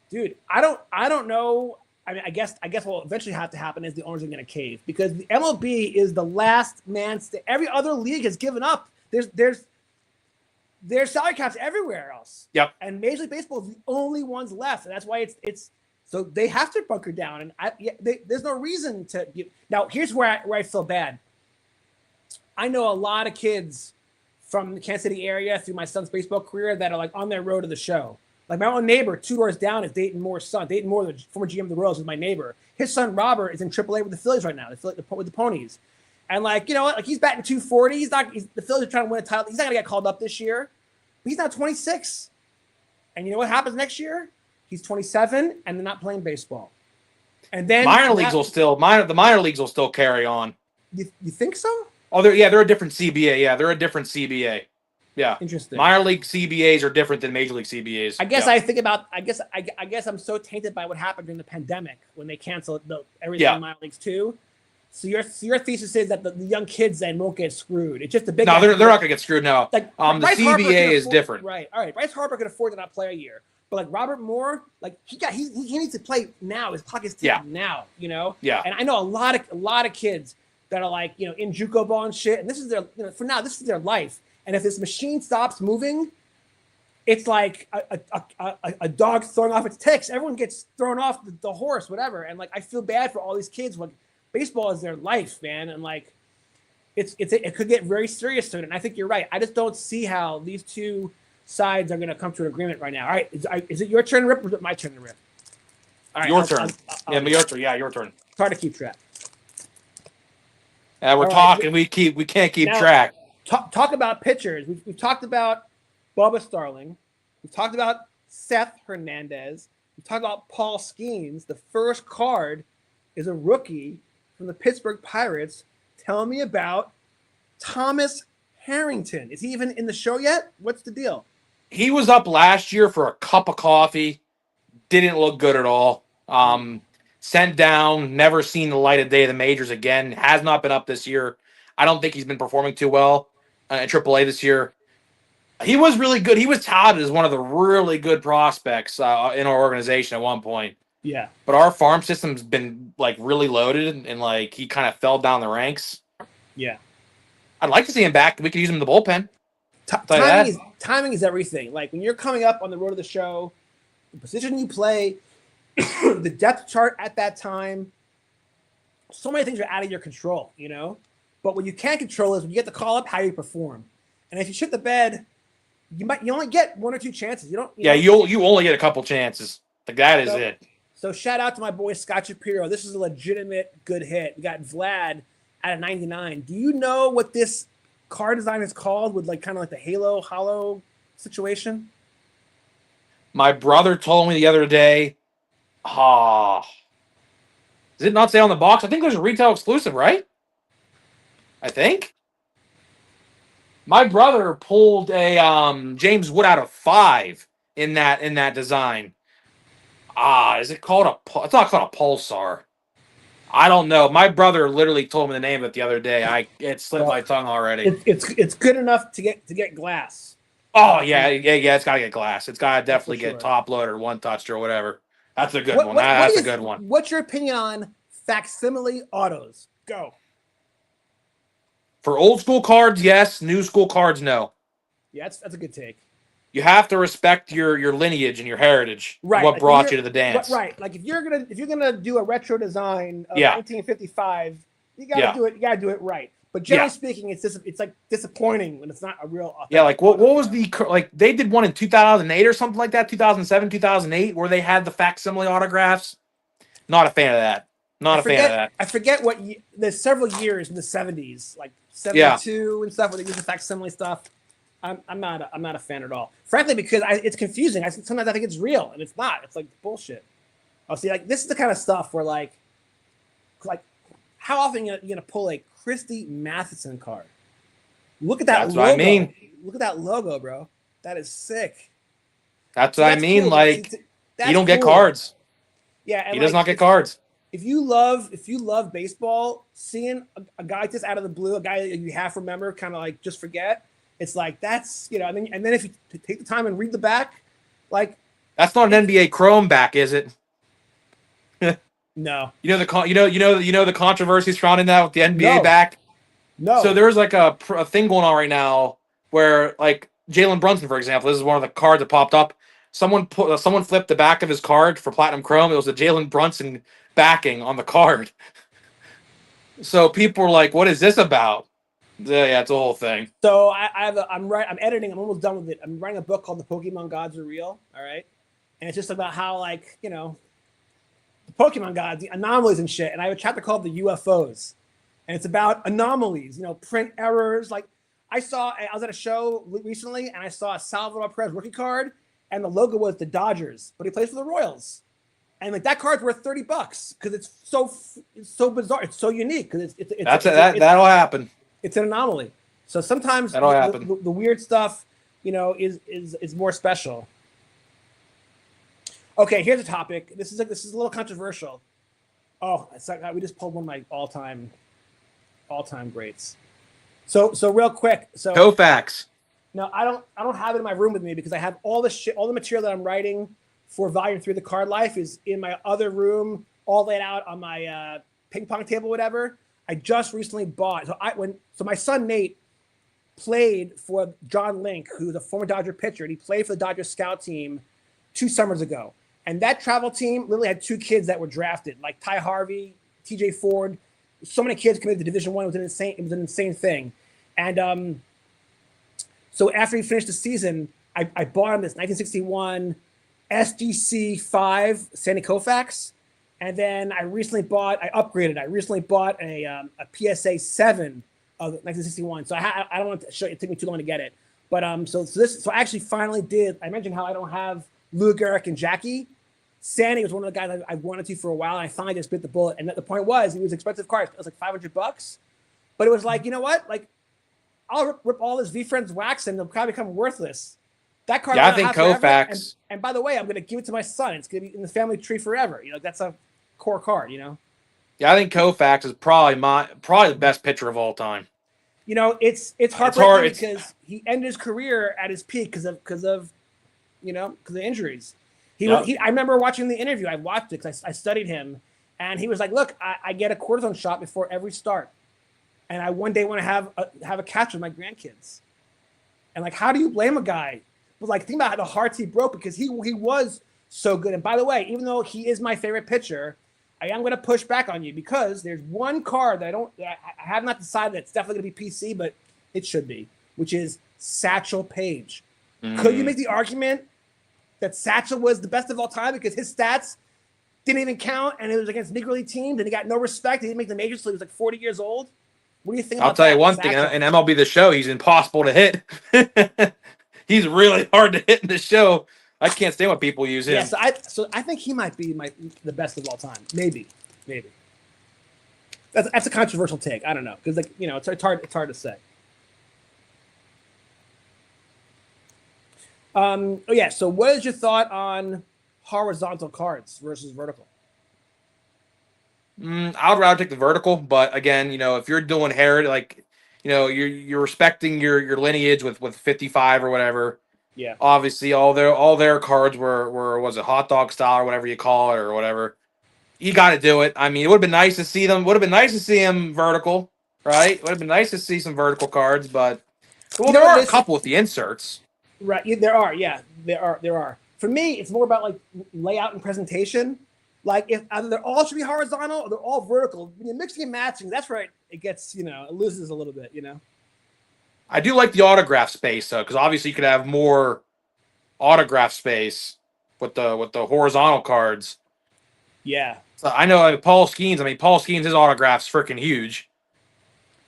dude. I don't know. I mean, I guess what will eventually have to happen is the owners are gonna cave because the MLB is the last man. Every other league has given up. There's salary caps everywhere else. Yep. And Major League Baseball is the only ones left, and that's why it's so they have to bunker down. And there's no reason to. Now here's where I feel bad. I know a lot of kids from the Kansas City area through my son's baseball career that are like on their road to the show. Like my own neighbor, 2 doors down, is Dayton Moore's son. Dayton Moore, the former GM of the Royals, is my neighbor. His son Robert is in AAA with the Phillies right now. With the Ponies. And like, like he's batting 240. The Phillies are trying to win a title. He's not gonna get called up this year. But he's now 26. And you know what happens next year? He's 27 and they're not playing baseball. And then the minor leagues will still carry on. You think so? Oh, they're a different CBA. Yeah, they're a different CBA. Yeah. Interesting. Minor league CBAs are different than major league CBAs. I guess I think about I guess I'm so tainted by what happened during the pandemic when they canceled everything in minor leagues too. So your thesis is that the young kids then won't get screwed. It's just a big. No, they're not going to get screwed. No, like the CBA is different. Right. All right. Bryce Harper could afford to not play a year, but like Robert Moore, like he needs to play now. His pocket's ticking now. Yeah. And I know a lot of kids that are like in JUCO ball and shit, and this is their for now this is their life. And if this machine stops moving, it's like a dog throwing off its ticks. Everyone gets thrown off the horse, whatever. And like I feel bad for all these kids when. Baseball is their life, man, and like it could get very serious soon. And I think you're right. I just don't see how these two sides are going to come to an agreement right now. All right, is it your turn to rip or is it my turn to rip? All right, your turn. Your turn. Yeah, your turn. It's hard to keep track. We're talking. We can't keep track. Talk about pitchers. We've talked about Bubba Starling. We've talked about Seth Hernandez. We've talked about Paul Skeens. The first card is a rookie from the Pittsburgh Pirates. Tell me about Thomas Harrington. Is he even in the show yet? What's the deal? He was up last year for a cup of coffee. Didn't look good at all. Sent down, never seen the light of day of the majors again. Has not been up this year. I don't think he's been performing too well in AAA this year. He was really good. He was touted as one of the really good prospects in our organization at one point. Yeah. But our farm system's been like really loaded and like he kind of fell down the ranks. Yeah. I'd like to see him back. We could use him in the bullpen. Timing is everything. Like when you're coming up on the road of the show, the position you play, the depth chart at that time, so many things are out of your control, But what you can control is when you get the call up, how you perform. And if you shit the bed, you only get 1 or 2 chances. You only get a couple chances. Like that is it. So shout out to my boy Scott Shapiro. This is a legitimate good hit. We got Vlad at a 99. Do you know what this card design is called with like kind of like the halo hollow situation? My brother told me the other day. Ah, does it not say on the box? I think there's a retail exclusive, right? I think my brother pulled a James Wood out of 5 in that design. Is it called It's not called a pulsar. I don't know. My brother literally told me the name of it the other day. It slipped Well, my tongue already. it's good enough to get glass. Oh yeah. It's gotta get glass. It's gotta That's for definitely get sure. top loaded or one touched or whatever. That's a good one. That's a good one. What's your opinion on facsimile autos? Go. For old school cards, yes. New school cards, no. Yeah, that's a good take. You have to respect your lineage and your heritage. Right. What Like brought you to the dance? Right. Like if you're gonna do a retro design of Yeah. 1955, you gotta Yeah. do it. You gotta do it right. But Yeah. generally speaking, it's like disappointing when it's not a real. Yeah, like what auto. was like they did one in 2008 or something like that, 2007, 2008, where they had the facsimile autographs. Not a fan of that. Not a fan of that. I forget what there's several years in the 70s, like 72 and stuff, where they use the facsimile stuff. I'm not a fan at all. Frankly, because it's confusing. Sometimes I think it's real and it's not. It's like bullshit. I'll see, like this is the kind of stuff where like how often are you gonna pull a Christy Matheson card? Look at that That's logo. what I mean. Look at that logo, bro. That is sick. That's what I mean. Cool. Like That's you don't get cool. cards. Yeah, and He does not get cards. If you love baseball, seeing a guy like this out of the blue, a guy that you half remember, kind of like just forget, it's like that's and then if you take the time and read the back, like that's not an NBA Chrome back, is it? No. You know the controversies surrounding that with the NBA back. No. So there's like a thing going on right now where like Jalen Brunson, for example, this is one of the cards that popped up. Someone flipped the back of his card for Platinum Chrome. It was the Jalen Brunson backing on the card. So people were like, "What is this about?" Yeah, it's a whole thing. So I'm editing. I'm almost done with it. I'm writing a book called "The Pokemon Gods Are Real." All right, and it's just about how the Pokemon gods, the anomalies and shit. And I have a chapter called "The UFOs," and it's about anomalies. Print errors. Like I was at a show recently, and I saw a Salvador Perez rookie card, and the logo was the Dodgers, but he plays for the Royals. And like that card's worth $30 because it's so bizarre. It's so unique because that'll happen. It's an anomaly. So sometimes that'll happen. The weird stuff, is more special. Okay, here's a topic. This is a little controversial. Oh, it's like we just pulled one of my all-time greats. So real quick. So Koufax. No, I don't have it in my room with me because I have all the material that I'm writing for Volume 3 of The Card Life is in my other room, all laid out on my ping pong table, whatever. I just recently bought. So my son Nate played for John Link, who's a former Dodger pitcher, and he played for the Dodger scout team 2 summers ago. And that travel team literally had 2 kids that were drafted, like Ty Harvey, TJ Ford. So many kids committed to Division I. It was an insane thing. And so after he finished the season, I bought him this 1961 SGC 5 Sandy Koufax, and then I upgraded. I recently bought a PSA 7 of 1961. So I don't want to show you. It took me too long to get it, but so I actually finally did. I mentioned how I don't have Lou Gehrig and Jackie. Sandy was one of the guys I wanted to for a while, and I finally just bit the bullet. And the point was, it was an expensive card. It was like $500, but it was like, you know what? Like, I'll rip all this V-Friends wax, and they'll probably become worthless. That card. Yeah, I think Koufax. And by the way, I'm going to give it to my son. It's going to be in the family tree forever. That's a core card. Yeah, I think Koufax is probably the best pitcher of all time. It's heartbreaking because he ended his career at his peak because of injuries. I remember watching the interview. I watched it because I studied him, and he was like, "Look, I get a cortisone shot before every start, and I one day want to have a catch with my grandkids." And like, how do you blame a guy? But like, think about the hearts he broke because he was so good. And by the way, even though he is my favorite pitcher, I am going to push back on you because there's one card that I have not decided that's definitely going to be PC, but it should be, which is Satchel Paige. Could you make the argument that Satchel was the best of all time because his stats didn't even count and it was against Negro League teams and he got no respect? He didn't make the majors until he was like 40 years old. What do you think about that? I'll tell you one thing. In MLB The Show, he's impossible to hit. He's really hard to hit in the show. I can't stand when people use Yeah, him. so I think he might be the best of all time. Maybe. That's a controversial take. I don't know because it's hard to say. Oh yeah. So what is your thought on horizontal cards versus vertical? I would rather take the vertical, but again, if you're doing hair, like, you're respecting your lineage with 55 or whatever. Yeah. Obviously, all their cards were was it hot dog style or whatever you call it or whatever. You got to do it. I mean, it would have been nice to see them. Would have been nice to see him vertical, right? Would have been nice to see some vertical cards, but well, there are a This couple with the inserts. right? There are. Yeah, there are. For me, it's more about like layout and presentation. Like if either they're all should be horizontal or they're all vertical. When you're mixing and matching, that's where it gets it loses a little bit. I do like the autograph space though, because obviously you could have more autograph space with the horizontal cards. Yeah. So I know Paul Skeens. I mean, Paul Skeens, his autograph's freaking huge.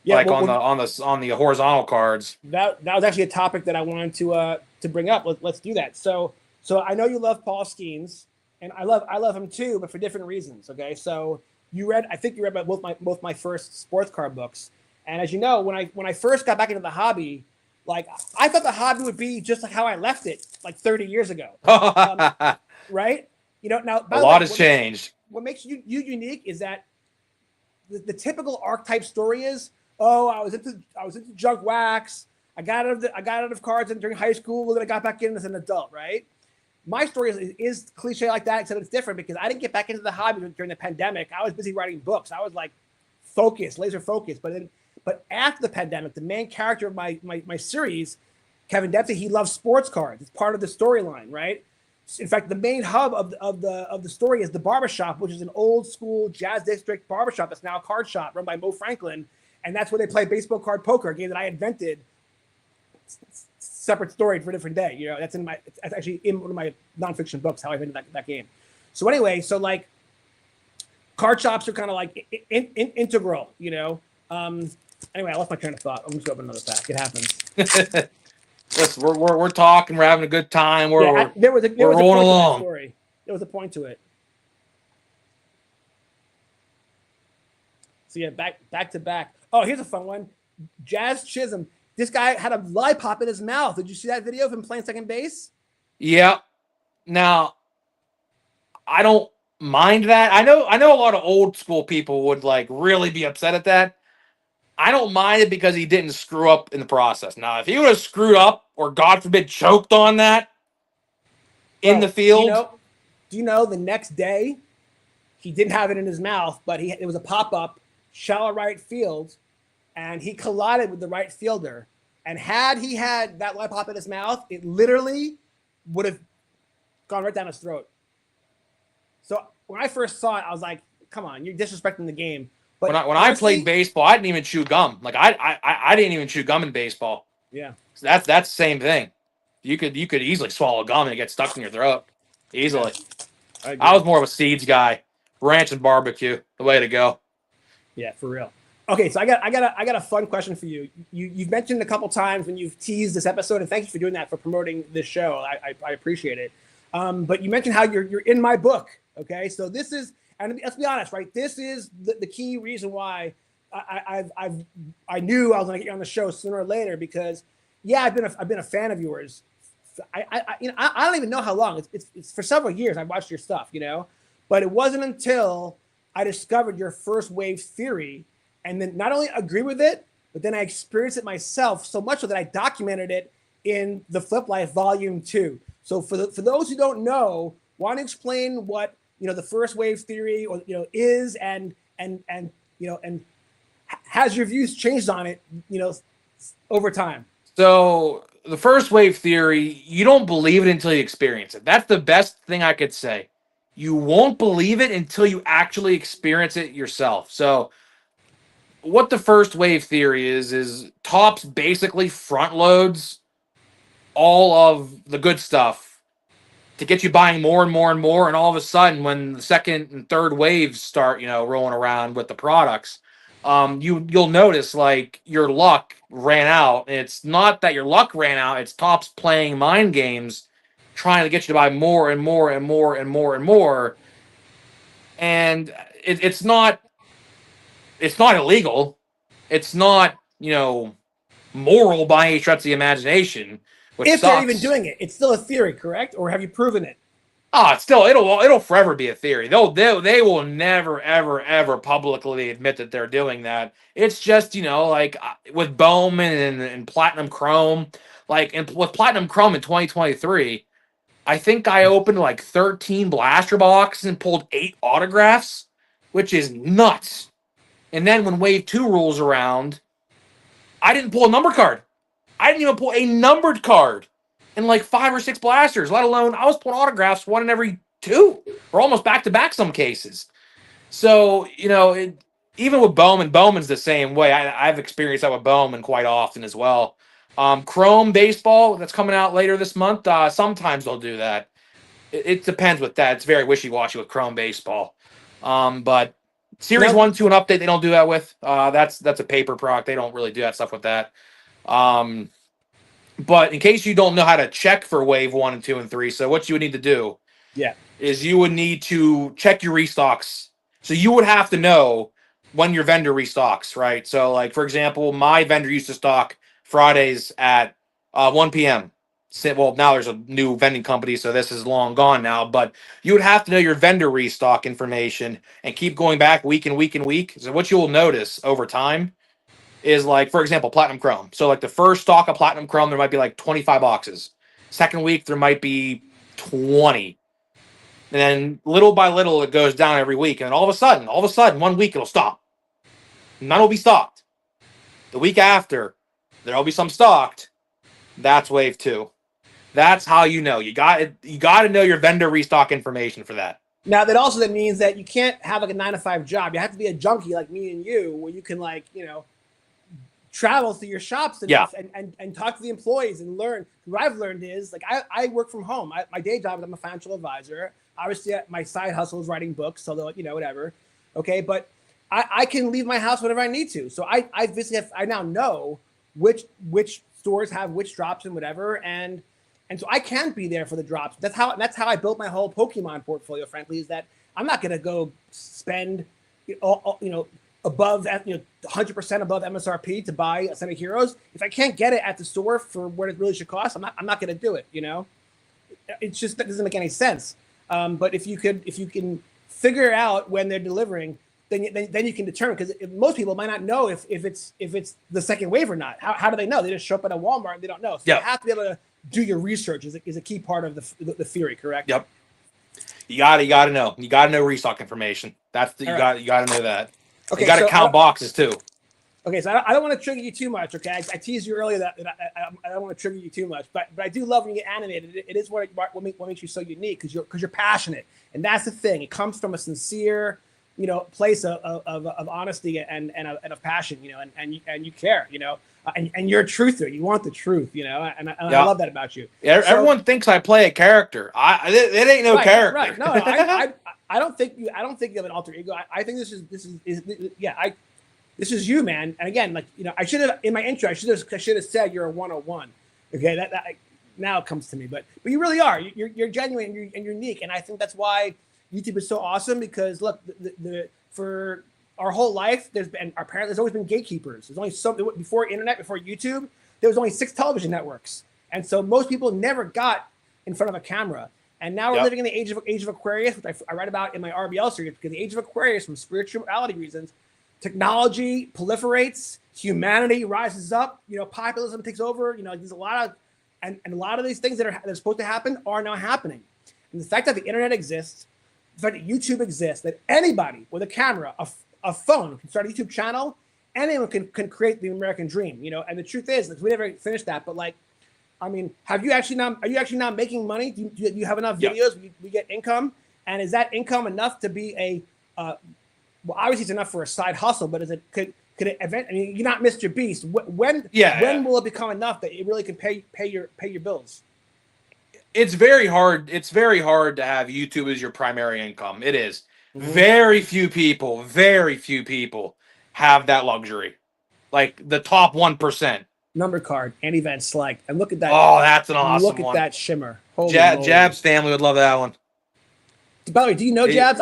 Yeah. Like on the horizontal cards. That was actually a topic that I wanted to bring up. Let's do that. So I know you love Paul Skeens, and I love him too, but for different reasons. Okay, so I think you read about both my first sports card books, and as you know, when I first got back into the hobby, like I thought the hobby would be just like how I left it like 30 years ago, A right? Now by the way, lot has changed. what makes you unique is that the typical archetype story is, oh, I was into junk wax. I got out of cards during high school, then I got back in as an adult, right? My story is cliche like that, except it's different because I didn't get back into the hobby during the pandemic. I was busy writing books. I was like laser focused. But after the pandemic, the main character of my series, Kevin Dempsey, he loves sports cards. It's part of the storyline, right? In fact, the main hub of the story is the barbershop, which is an old school jazz district barbershop that's now a card shop run by Mo Franklin. And that's where they play baseball card poker, a game that I invented. Separate story for a different day. That's actually in one of my nonfiction books, how I invented that game. So anyway, so like card shops are kind of like integral, Anyway, I lost my train of thought. I'm just going to open another pack. It happens. Listen, we're talking, we're having a good time. There was a rolling point along. To that story. There was a point to it. So yeah, back to back. Oh, here's a fun one. Jazz Chisholm. This guy had a lollipop in his mouth. Did you see that video of him playing second base? Yeah. Now, I don't mind that. I know a lot of old school people would like really be upset at that. I don't mind it because he didn't screw up in the process. Now, if he would have screwed up or God forbid choked on that in the field, do you know the next day he didn't have it in his mouth, but it was a pop-up shallow right field, and he collided with the right fielder. And had he had that lollipop in his mouth, it literally would have gone right down his throat. So when I first saw it, I was like, "Come on, you're disrespecting the game." But when I played baseball, I didn't even chew gum. Like I didn't even chew gum in baseball. Yeah, so that's the same thing. You could easily swallow gum and it gets stuck in your throat easily. Yeah. I was more of a seeds guy, ranch and barbecue, the way to go. Yeah, for real. Okay, so I got a fun question for you. You've mentioned a couple times when you've teased this episode, and thank you for doing that, for promoting this show. I appreciate it. But you mentioned how you're in my book. Okay, so this is, and let's be honest, right? This is the key reason why I knew I was going to get you on the show sooner or later, because I've been a fan of yours. I don't even know how long. It's for several years. I've watched your stuff, but it wasn't until I discovered your first wave theory, and then not only agree with it, but then I experienced it myself so much so that I documented it in the Flip Life Volume 2. So for those who don't know, want to explain what the first wave theory is, and has your views changed on it over time? So the first wave theory, you don't believe it until you experience it. That's the best thing I could say. You won't believe it until you actually experience it yourself. So what the first wave theory is Topps basically front loads all of the good stuff to get you buying more and more and more. And all of a sudden, when the second and third waves start, rolling around with the products, you'll notice like your luck ran out. It's not that your luck ran out. It's Topps playing mind games, trying to get you to buy more and more and more and more and more. And it's not illegal. It's not, moral by any stretch of the imagination, which If they're even sucks. doing it, it's still a theory, correct? Or have you proven it? It's still it'll forever be a theory. They will never ever publicly admit that they're doing that. It's just like with Bowman and Platinum Chrome, with Platinum Chrome in 2023, I think I opened like 13 blaster boxes and pulled 8 autographs, which is nuts. And then when Wave 2 rolls around, I didn't pull a number card. I didn't even pull a numbered card in like 5 or 6 blasters, let alone I was pulling autographs 1 in every 2 or almost back to back some cases. So, even with Bowman's the same way. I've experienced that with Bowman quite often as well. Chrome baseball that's coming out later this month, sometimes they'll do that. It depends with that. It's very wishy-washy with Chrome baseball. But Series 1, 2, and Update, they don't do that with. That's a paper product. They don't really do that stuff with that. But in case you don't know how to check for Wave 1 and 2 and 3, so what you would need to do is you would need to check your restocks. So you would have to know when your vendor restocks, right? So, like, for example, my vendor used to stock Fridays at 1 p.m. Well, now there's a new vending company, so this is long gone now. But you would have to know your vendor restock information and keep going back week and week and week. So what you will notice over time is, like, for example, Platinum Chrome. So, like, the first stock of Platinum Chrome, there might be like 25 boxes. Second week, there might be 20. And then little by little, it goes down every week. And all of a sudden, 1 week, it'll stop. None will be stocked. The week after, there'll be some stocked. That's Wave 2. That's how you know. You got to know your vendor restock information for that. Now, that means that you can't have like a 9-to-5 job. You have to be a junkie like me and you, where you can, like, travel through your shops and talk to the employees and learn. What I've learned is, like, I work from home. My day job is I'm a financial advisor. Obviously, my side hustle is writing books, so whatever. Okay, but I can leave my house whenever I need to. So I now know which stores have which drops and whatever, and so I can be there for the drops. That's how I built my whole Pokemon portfolio. Frankly, is that I'm not gonna go spend above 100% above MSRP to buy a set of heroes. If I can't get it at the store for what it really should cost, I'm not gonna do it. It's just, that doesn't make any sense. But if you can figure out when they're delivering, then you can determine, because most people might not know if it's the second wave or not. How do they know? They just show up at a Walmart and they don't know. So you have to be able to do your research. Is a key part of the theory, correct? Yep. You gotta know. You gotta know restock information. You gotta know that. Okay, you gotta count boxes too. Okay, so I don't want to trigger you too much. Okay, I teased you earlier that I don't want to trigger you too much, but I do love when you get animated. It is what makes you so unique, because you're passionate, and that's the thing. It comes from a sincere, place of honesty and of passion, and you care, and you're a truther. You want the truth, and I love that about you. Everyone thinks I play a character. It ain't no character. Right? No, I don't think you have an alter ego. I think this is you, man. And again, like, I should have, in my intro, I should have said you're a 101. Okay, that now it comes to me, but you really are. You're genuine and you're unique, and I think that's why YouTube is so awesome. Because look, for our whole life, there's always been gatekeepers. There's only before internet, before YouTube, there was only 6 television networks, and so most people never got in front of a camera. And now we're living in the age of Aquarius, which I write about in my RBL series, because the age of Aquarius, from spirituality reasons, technology proliferates, humanity rises up, populism takes over, there's a lot of, and a lot of these things that are supposed to happen are now happening. And the fact that the internet exists, the fact that YouTube exists, that anybody with a camera, a phone can start a YouTube channel, anyone can create the American dream, and the truth is, like, we never finished that, but, like, I mean, are you actually not making money? Do you have enough videos? We get income, and is that income enough to be well, obviously it's enough for a side hustle, but could it event? I mean, you're not Mr. Beast. When will it become enough that it really can pay your bills? It's very hard. It's very hard to have YouTube as your primary income. It is. Mm-hmm. Very few people have that luxury. Like the top 1%. Number card and event select, and look at that. Oh, that's an awesome one. Look at that shimmer. Holy moly. Jab's family would love that one. By the way, do you know Jabs?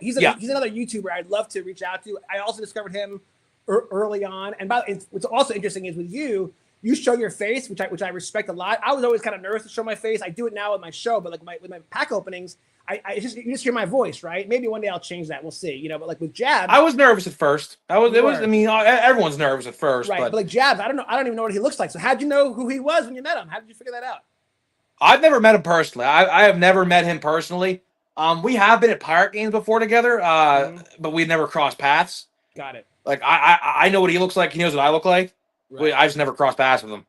He's Yeah. another YouTuber I'd love to reach out to. I also discovered him early on. And what's also interesting is with you show your face, which I respect a lot. I was always kind of nervous to show my face. I do it now with my show, but like with my pack openings, you just hear my voice, right? Maybe one day I'll change that. We'll see. But like with Jabs, I was nervous at first. I mean, everyone's nervous at first, right? But like Jabs, I don't even know what he looks like. So how'd you know who he was when you met him? How did you figure that out? I've never met him personally. I have never met him personally. We have been at pirate games before together, but we've never crossed paths. Got it. Like I know what he looks like. He knows what I look like. Right. I just never crossed paths with him.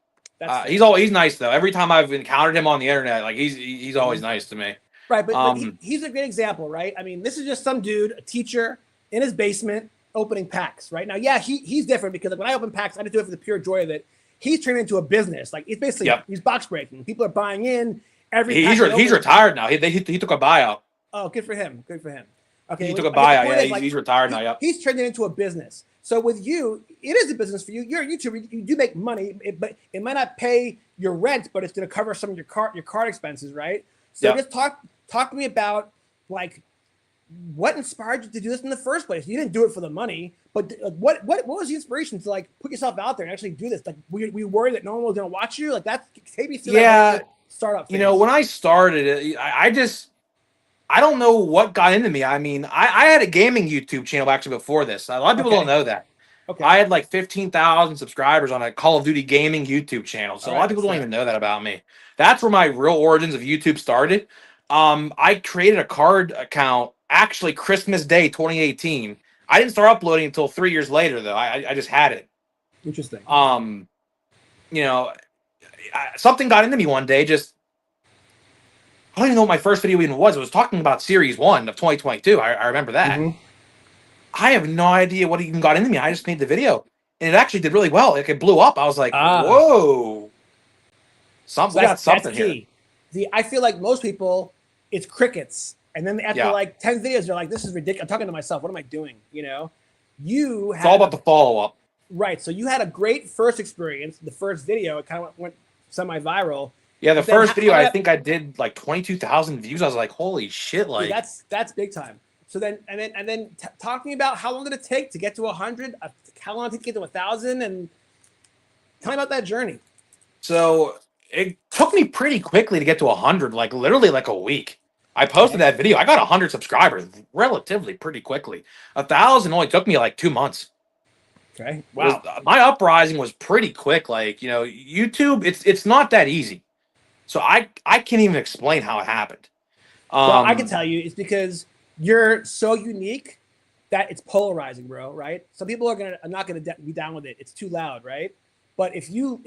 He's nice though. Every time I've encountered him on the internet, like he's always nice to me. Right, but he's a great example, right? I mean, this is just some dude, a teacher in his basement opening packs, right? Now, yeah, he's different because like, when I open packs, I just do it for the pure joy of it. He's turned into a business. Like it's basically he's box breaking. People are buying in. He's retired now. He took a buyout. Oh, good for him. Good for him. Okay, he took a buyout. Yeah, he's retired now. Yep. He's turned it into a business. So with you, it is a business for you. You're a YouTuber. You do make money, but it might not pay your rent, but it's going to cover some of your card expenses, right? So just talk to me about like what inspired you to do this in the first place. You didn't do it for the money, but what was the inspiration to like put yourself out there and actually do this? Like we worried that no one was going to watch you. Like that's maybe that startup phase. When I started it, I don't know what got into me. I mean, I had a gaming YouTube channel actually before this. A lot of people don't know that. Okay. I had like 15,000 subscribers on a Call of Duty gaming YouTube channel. So a lot of people don't even know that about me. That's where my real origins of YouTube started. I created a card account actually Christmas Day 2018. I didn't start uploading until 3 years later though. I just had it. Interesting. Something got into me one day. I don't even know what my first video even was. It was talking about Series 1 of 2022. I remember that. Mm-hmm. I have no idea what even got into me. I just made the video. And it actually did really well. Like, it blew up. I was like, whoa. We got something here. I feel like most people, it's crickets. And then after like 10 videos, they're like, this is ridiculous. I'm talking to myself. What am I doing? It's all about the follow-up. Right. So you had a great first experience. The first video, it kind of went semi-viral. Yeah, the first video, I think I did like 22,000 views. I was like, holy shit. Like, dude, that's big time. So then talk to me about how long did it take to get to 100? How long did it get to 1,000? And tell me about that journey. So it took me pretty quickly to get to 100, like literally like a week. I posted that video. I got 100 subscribers relatively pretty quickly. 1,000 only took me like 2 months. Okay. Wow. My uprising was pretty quick. Like, YouTube, it's not that easy. So I can't even explain how it happened. Well, I can tell you it's because you're so unique that it's polarizing, bro. Right? Some people are not gonna be down with it. It's too loud, right? But if you're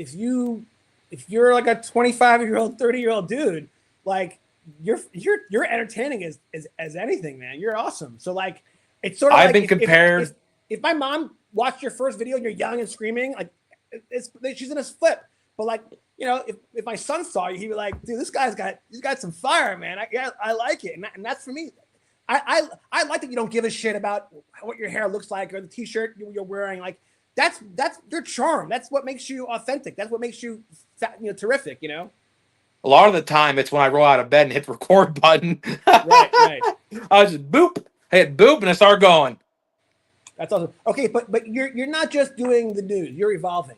like a 25-year-old, 30-year-old dude, like you're entertaining as anything, man. You're awesome. So like it's sort of I've been compared. If my mom watched your first video and you're young and screaming, like she's gonna flip. But like, if my son saw you, he'd be like, dude, he's got some fire, man. I like it. And that's for me. I like that you don't give a shit about what your hair looks like or the t-shirt you're wearing. Like that's your charm. That's what makes you authentic. That's what makes you terrific, A lot of the time it's when I roll out of bed and hit the record button. Right. I was just boop, I hit boop and I start going. That's awesome. Okay, but you're not just doing the news, you're evolving.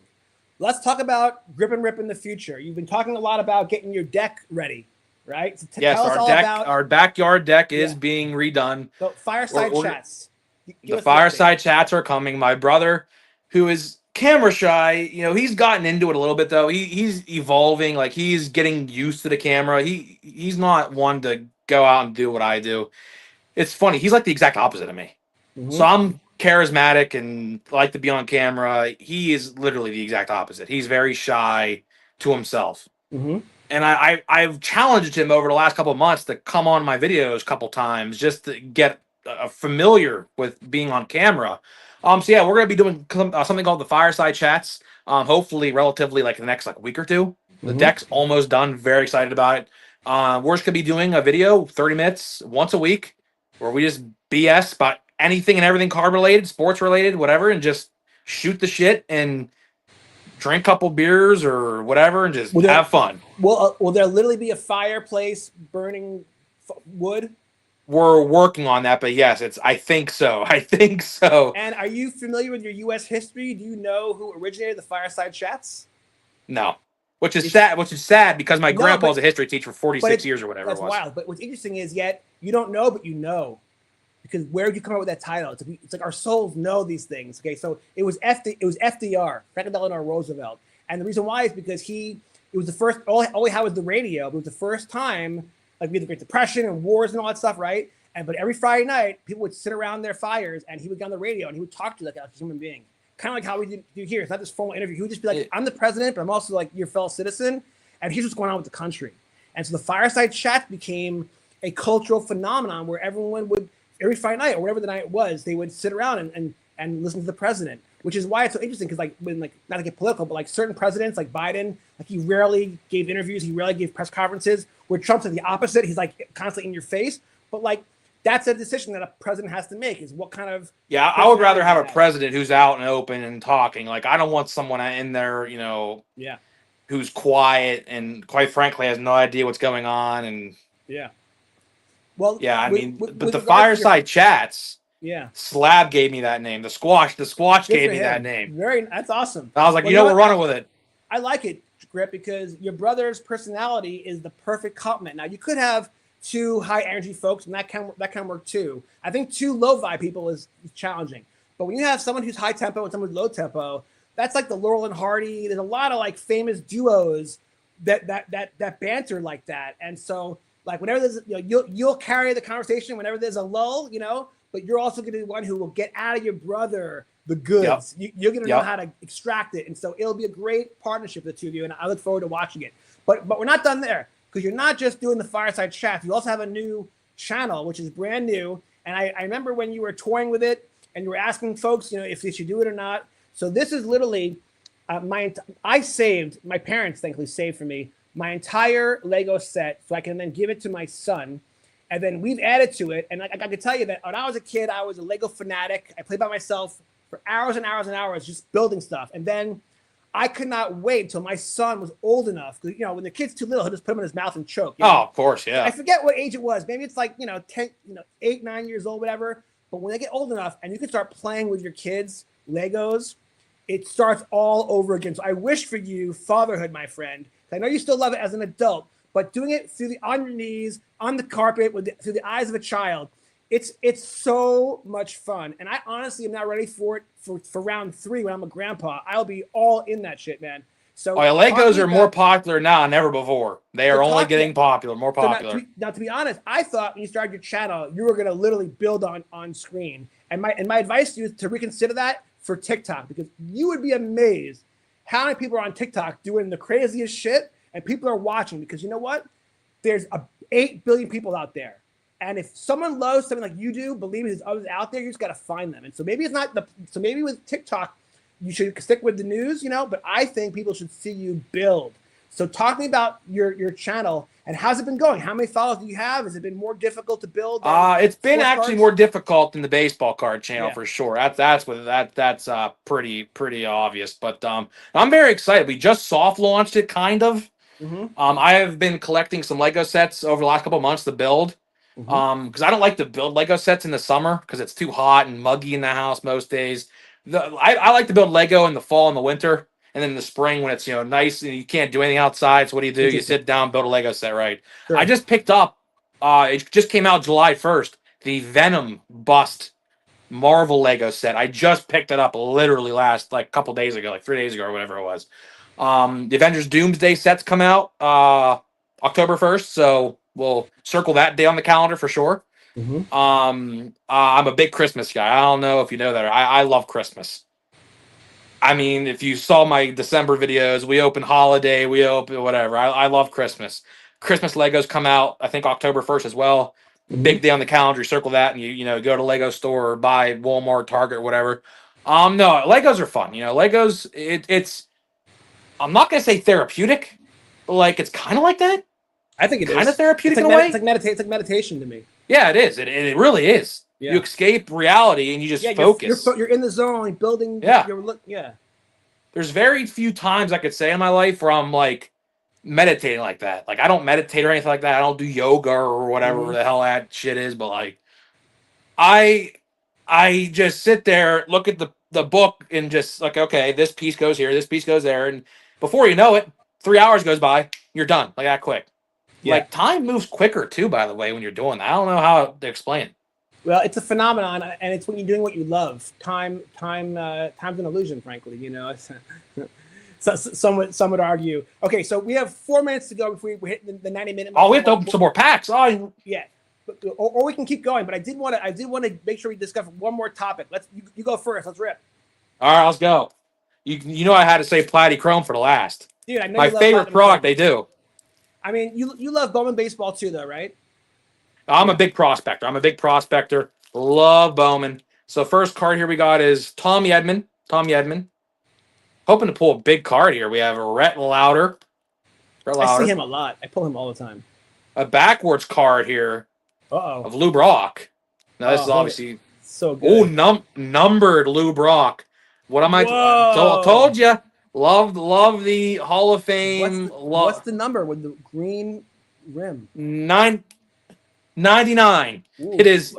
Let's talk about Grip and Rip in the future. You've been talking a lot about getting your deck ready, right? So yes, our backyard deck is being redone. So fireside chats. The fireside chats are coming. My brother, who is camera shy, he's gotten into it a little bit though. He's evolving. Like he's getting used to the camera. He's not one to go out and do what I do. It's funny. He's like the exact opposite of me. Mm-hmm. So I'm charismatic and like to be on camera. He is literally the exact opposite. He's very shy to himself. Mm-hmm. And I've challenged him over the last couple of months to come on my videos a couple times just to get familiar with being on camera. So yeah, we're going to be doing something called the Fireside Chats. Hopefully relatively like the next week or two. Mm-hmm. The deck's almost done. Very excited about it. We're just going to be doing a video, 30 minutes once a week, where we just BS about anything and everything card related, sports related, whatever, and just shoot the shit and drink a couple beers or whatever, and just Will there, have fun. will there literally be a fireplace burning wood? We're working on that, but yes, I think so. I think so. And are you familiar with your U.S. history? Do you know who originated the fireside chats? No, which is sad. Which is sad because my No, grandpa but was a history teacher for 46 years or whatever that's it was. wild. But what's interesting is yet you don't know, but you know, because where did you come up with that title? It's like our souls know these things. Okay, so it was FDR, Franklin Delano Roosevelt, and the reason why is because it was the first. All we had was the radio. But it was the first time, like we had the Great Depression and wars and all that stuff, right? But every Friday night, people would sit around their fires, and he would get on the radio, and he would talk to you like a human being, kind of like how we do here. It's not this formal interview. He would just be like, "I'm the president, but I'm also like your fellow citizen, and here's what's going on with the country." And so the fireside chat became a cultural phenomenon where everyone would every Friday night or whatever the night was, they would sit around and listen to the president, which is why it's so interesting because like when like not to get political, but like certain presidents like Biden, like he rarely gave interviews, he rarely gave press conferences. Where Trump's like the opposite, he's like constantly in your face, but like. That's a decision that a president has to make is what kind of. Yeah, I would rather have a president who's out and open and talking. Like, I don't want someone in there, yeah, who's quiet and quite frankly has no idea what's going on. And yeah. Well, yeah, but the fireside chats, yeah. Slab gave me that name. The squash gave me that name. That's awesome. I was like, we're running with it. I like it, Grip, because your brother's personality is the perfect complement. Now, you could have two high energy folks, and that can work too. I think two low vibe people is challenging. But when you have someone who's high tempo and someone who's low tempo, that's like the Laurel and Hardy. There's a lot of like famous duos that banter like that. And so like whenever there's you'll carry the conversation whenever there's a lull, but you're also gonna be the one who will get out of your brother the goods. Yep. You're gonna know how to extract it. And so it'll be a great partnership, the two of you, and I look forward to watching it. But we're not done there. Because you're not just doing the fireside chat. You also have a new channel, which is brand new. And I remember when you were touring with it and you were asking folks, if they should do it or not. So this is literally my parents thankfully saved for me my entire Lego set so I can then give it to my son. And then we've added to it. And I can tell you that when I was a kid, I was a Lego fanatic. I played by myself for hours and hours and hours just building stuff. And then I could not wait until my son was old enough. Because, when the kid's too little, he'll just put him in his mouth and choke. Oh, of course, yeah. I forget what age it was. Maybe it's like, 10, 8, 9 years old, whatever. But when they get old enough and you can start playing with your kids, Legos, it starts all over again. So I wish for you fatherhood, my friend. I know you still love it as an adult, but doing it on your knees, on the carpet, through the eyes of a child, it's so much fun. And I honestly am not ready for it for round 3 when I'm a grandpa. I'll be all in that shit, man. So Legos are more popular now than ever before. They are only getting more popular. Now, to be honest, I thought when you started your channel, you were going to literally build on screen. And my advice to you is to reconsider that for TikTok, because you would be amazed how many people are on TikTok doing the craziest shit, and people are watching because you know what? There's 8 billion people out there. And if someone loves something like you do, believe there's others out there, you just got to find them. And so maybe maybe with TikTok, you should stick with the news, but I think people should see you build. So talk to me about your channel and how's it been going? How many followers do you have? Has it been more difficult to build? It's been actually more difficult than the baseball card channel for sure. That's pretty obvious. But I'm very excited. We just soft launched it, kind of. Mm-hmm. I have been collecting some Lego sets over the last couple of months to build. Because I don't like to build Lego sets in the summer because it's too hot and muggy in the house most days. I like to build Lego in the fall and the winter, and then in the spring when it's nice and you can't do anything outside. So what do? You sit down, build a Lego set, right? Sure. I just picked up. It just came out July 1st. The Venom bust Marvel Lego set. I just picked it up literally last couple days ago, 3 days ago or whatever it was. The Avengers Doomsday sets come out October 1st, so we'll circle that day on the calendar for sure. Mm-hmm. I'm a big Christmas guy. I don't know if you know that. I love Christmas. I mean, if you saw my December videos, we open holiday, we open whatever. I love Christmas. Christmas Legos come out, I think October 1st as well. Mm-hmm. Big day on the calendar. You circle that, and you go to Lego store or buy Walmart, Target, or whatever. No, Legos are fun. Legos. It's. I'm not gonna say therapeutic, but it's kind of like that. I think it is kind of therapeutic in a way. It's like meditation to me. Yeah, it is. It really is. Yeah. You escape reality and you just focus. You're in the zone, building. Yeah. Yeah. there's very few times I could say in my life where I'm like meditating like that. Like I don't meditate or anything like that. I don't do yoga or whatever Mhm. the hell that shit is. But like I I just sit there, look at the book, and just like, okay, this piece goes here, this piece goes there, and before you know it, 3 hours goes by, you're done like that quick. Yeah. Like time moves quicker too, by the way, when you're doing that. I don't know how to explain it. Well, it's a phenomenon, and it's when you're doing what you love. Time's an illusion, frankly. Some would argue. Okay, so we have 4 minutes to go before we hit the 90-minute mark. Oh, we have to open some more packs. Oh, Yeah, or we can keep going. But I did want to make sure we discuss one more topic. You go first. Let's rip. all right, let's go. You know I had to say Platy Chrome for the last. Dude, I know My you love favorite Platinum product Chrome. they do. I mean, you love Bowman baseball too, though, right? I'm Yeah. a big prospector. I'm a big prospector. Love Bowman. So first card here we got is Tom Yedman. Tom Yedman. Hoping to pull a big card here. We have Rhett Lauder. I see him a lot. I pull him all the time. A backwards card here Uh-oh. of Lou Brock. Now this is obviously so good. numbered Lou Brock. What am I told you? Love the Hall of Fame. What's the number with the green rim? 99. Ooh, It is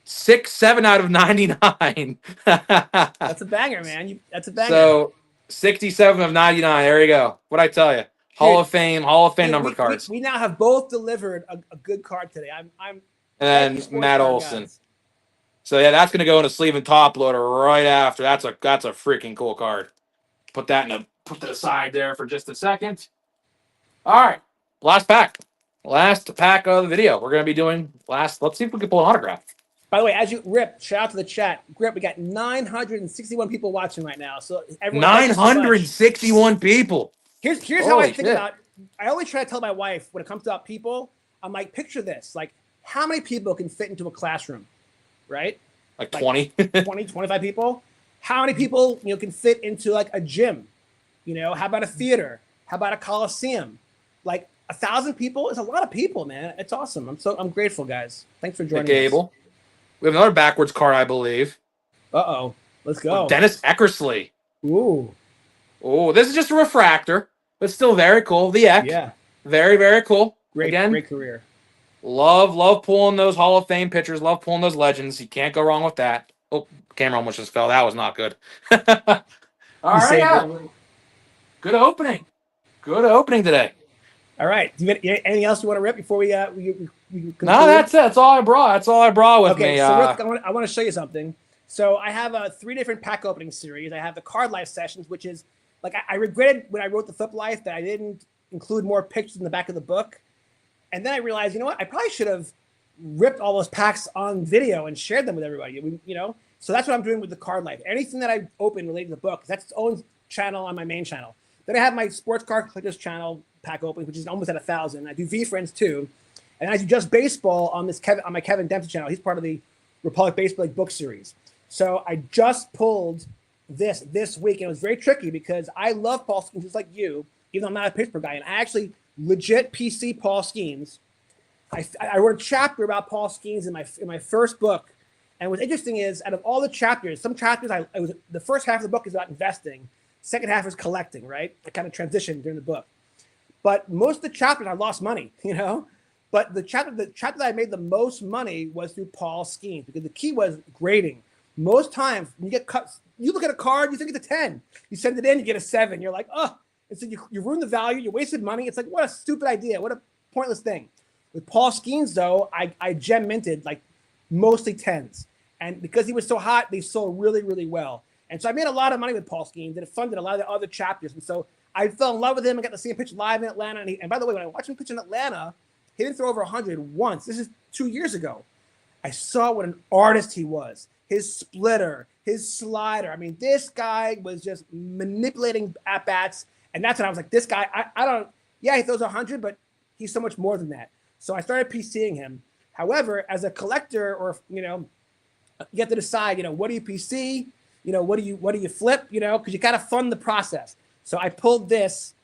7 out of 99. That's a banger, man. That's a banger. So 67 of 99. There you go. What'd I tell you? Hall of Fame number cards. We now have both delivered a good card today. I'm and then Matt Olson. Guys. So yeah, that's gonna go in a sleeve and top loader right after. That's a freaking cool card. Put that aside there for just a second. All right, last pack of the video. We're gonna be doing last. Let's see if we can pull an autograph. By the way, as you rip, shout out to the chat. Grip, we got 961 people watching right now. So everyone, 961 people. Here's how I think about. I always try to tell my wife when it comes to people. I'm like, picture this: like, how many people can fit into a classroom, right? Like 20, 25 people. How many people can fit into like a gym? How about a theater? How about a coliseum? Like 1,000 people is a lot of people, man. It's awesome. I'm grateful, guys. Thanks for joining us. Gable. We have another backwards card, I believe. Let's go. Dennis Eckersley. Ooh, this is just a refractor, but still very cool. The Eck. Yeah. Very, very cool. Great career. Love pulling those Hall of Fame pitchers. Love pulling those legends. You can't go wrong with that. Oh, camera almost just fell. That was not good. All right. Good opening. Good opening today. All right. Do you have anything else you want to rip before we conclude? No, that's it. That's all I brought. That's all I brought with me. So I want to show you something. So I have 3 different pack opening series. I have the Card Life sessions, which is like I regretted when I wrote the Flip Life that I didn't include more pictures in the back of the book. And then I realized, you know what? I probably should have ripped all those packs on video and shared them with everybody. So that's what I'm doing with the Card Life. Anything that I open related to the book, that's its own channel on my main channel. Then I have my Sports Card Collectors channel pack opening, which is almost at 1,000. I do V Friends too, and I do Just Baseball on my Kevin Dempsey channel. He's part of the Republic Baseball book series. So I just pulled this week, and it was very tricky because I love Paul Skeens just like you, even though I'm not a Pittsburgh guy, and I actually legit PC Paul Skeens. I wrote a chapter about Paul Skeens in my first book, and what's interesting is out of all the chapters, some chapters the first half of the book is about investing, second half is collecting, right? I kind of transitioned during the book. But most of the chapters I lost money, But the chapter that I made the most money was through Paul Skeens because the key was grading. Most times when you get cut, you look at a card, you think it's a 10. You send it in, you get a 7. You're like, oh, and so you ruin the value, you wasted money. It's like, what a stupid idea. What a pointless thing. With Paul Skeens, though, I gem minted like mostly 10s. And because he was so hot, they sold really, really well. And so I made a lot of money with Paul Skeens, and it funded a lot of the other chapters. And so I fell in love with him and got to see him pitch live in Atlanta. And by the way, when I watched him pitch in Atlanta, he didn't throw over 100 once. This is 2 years ago. I saw what an artist he was. His splitter, his slider. I mean, this guy was just manipulating at-bats. And that's when I was like, this guy, I don't, yeah, he throws 100, but he's so much more than that. So I started PCing him. However, as a collector, or, you have to decide, what do you PC? What do you flip? Because you got to fund the process. So I pulled this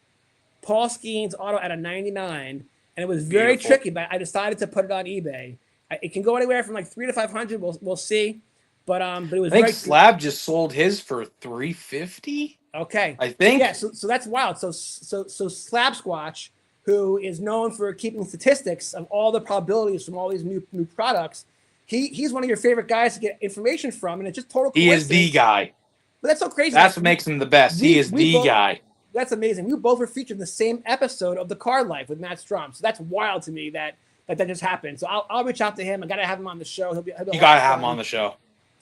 Paul Skeens auto at a 99, and it was very tricky, but I decided to put it on eBay. It can go anywhere from like 300 to 500. We'll see. But it was. I think Slab just sold his for $350. Okay. I think. Yeah. So that's wild. So Slab Squatch, who is known for keeping statistics of all the probabilities from all these new products, he's one of your favorite guys to get information from, and it's just total He coincidence. is the guy. But that's so crazy. That's what makes him the best. He is the both, guy. That's amazing. We both were featured in the same episode of The Card Life with Matt Strum. So that's wild to me that just happened. So I'll reach out to him. I gotta have him on the show. He'll be You gotta have him on the show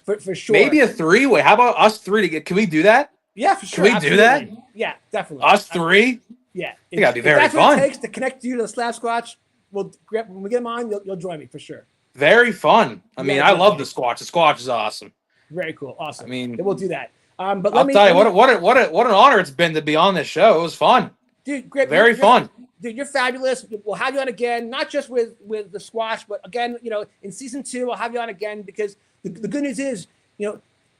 for sure. Maybe a 3-way. How about us 3 to get? Can we do that? Yeah, for sure. Can we do that? Yeah, definitely. Us 3. Yeah, it gotta be very that's fun. What it takes to connect you to the Slab Squatch. When we get him on, you'll join me for sure. Very fun. I mean, I love the Squatch. The Squatch is awesome. Very cool. Awesome. I mean, then we'll do that. But I'll tell you what an honor it's been to be on this show. It was fun. Dude, great. Very fun. Dude, you're fabulous. We'll have you on again, not just with the Squash, but again, in season 2, I'll have you on again because the good news is,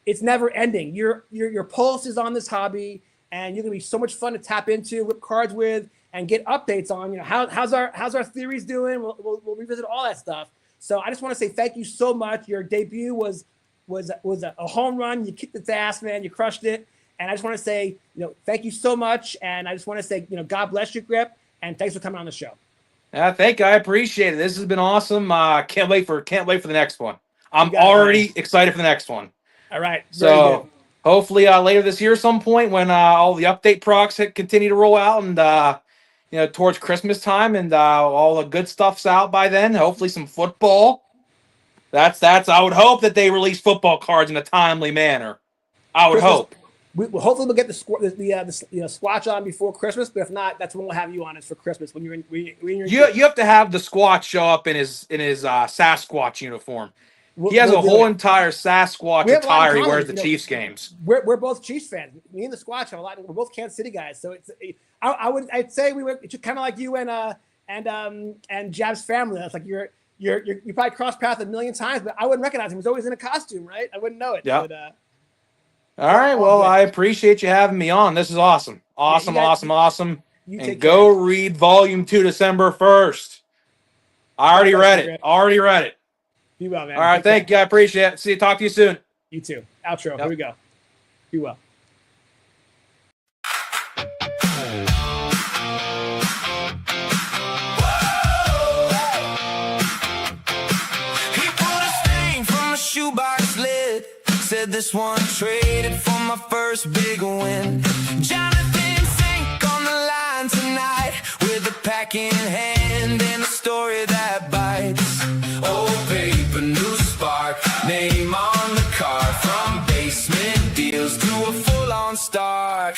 it's never ending. Your pulse is on this hobby, and you're gonna be so much fun to tap into, whip cards with, and get updates on. How's our theories doing? We'll revisit all that stuff. So I just want to say thank you so much. Your debut was a home run. You kicked its ass, man. You crushed it. And I just want to say, thank you so much. And I just want to say, God bless you, Grip. And thanks for coming on the show. Thank you. I appreciate it. This has been awesome. Can't wait for the next one. I'm already excited for the next one. All right. So hopefully later this year, some point when all the update procs continue to roll out and towards Christmas time and all the good stuff's out by then. Hopefully some football. That's. I would hope that they release football cards in a timely manner. I would hope. Hopefully we'll get the Squatch on before Christmas, but if not, that's when we'll have you on. It's for Christmas when you're in. You have to have the Squatch show up in his Sasquatch uniform. He has a whole entire Sasquatch attire he wears the Chiefs games. We're both Chiefs fans. Me and the Squatch have a lot. We're both Kansas City guys, so I'd say we were kind of like you and Jab's family. That's like you probably crossed paths a million times, but I wouldn't recognize him. He was always in a costume, right? I wouldn't know it. Yeah. But, all right. Well, I appreciate you having me on. This is awesome. Awesome. And go read Volume 2 December 1st. I already read it. Be well, man. All right. Thank you. I appreciate it. See you. Talk to you soon. You too. Outro. Here we go. Be well. Shoebox lid said this one traded for my first big win. Jonathan Sink on the line tonight with a pack in hand and a story that bites. Old paper, new spark, name on the card. From basement deals to a full-on start.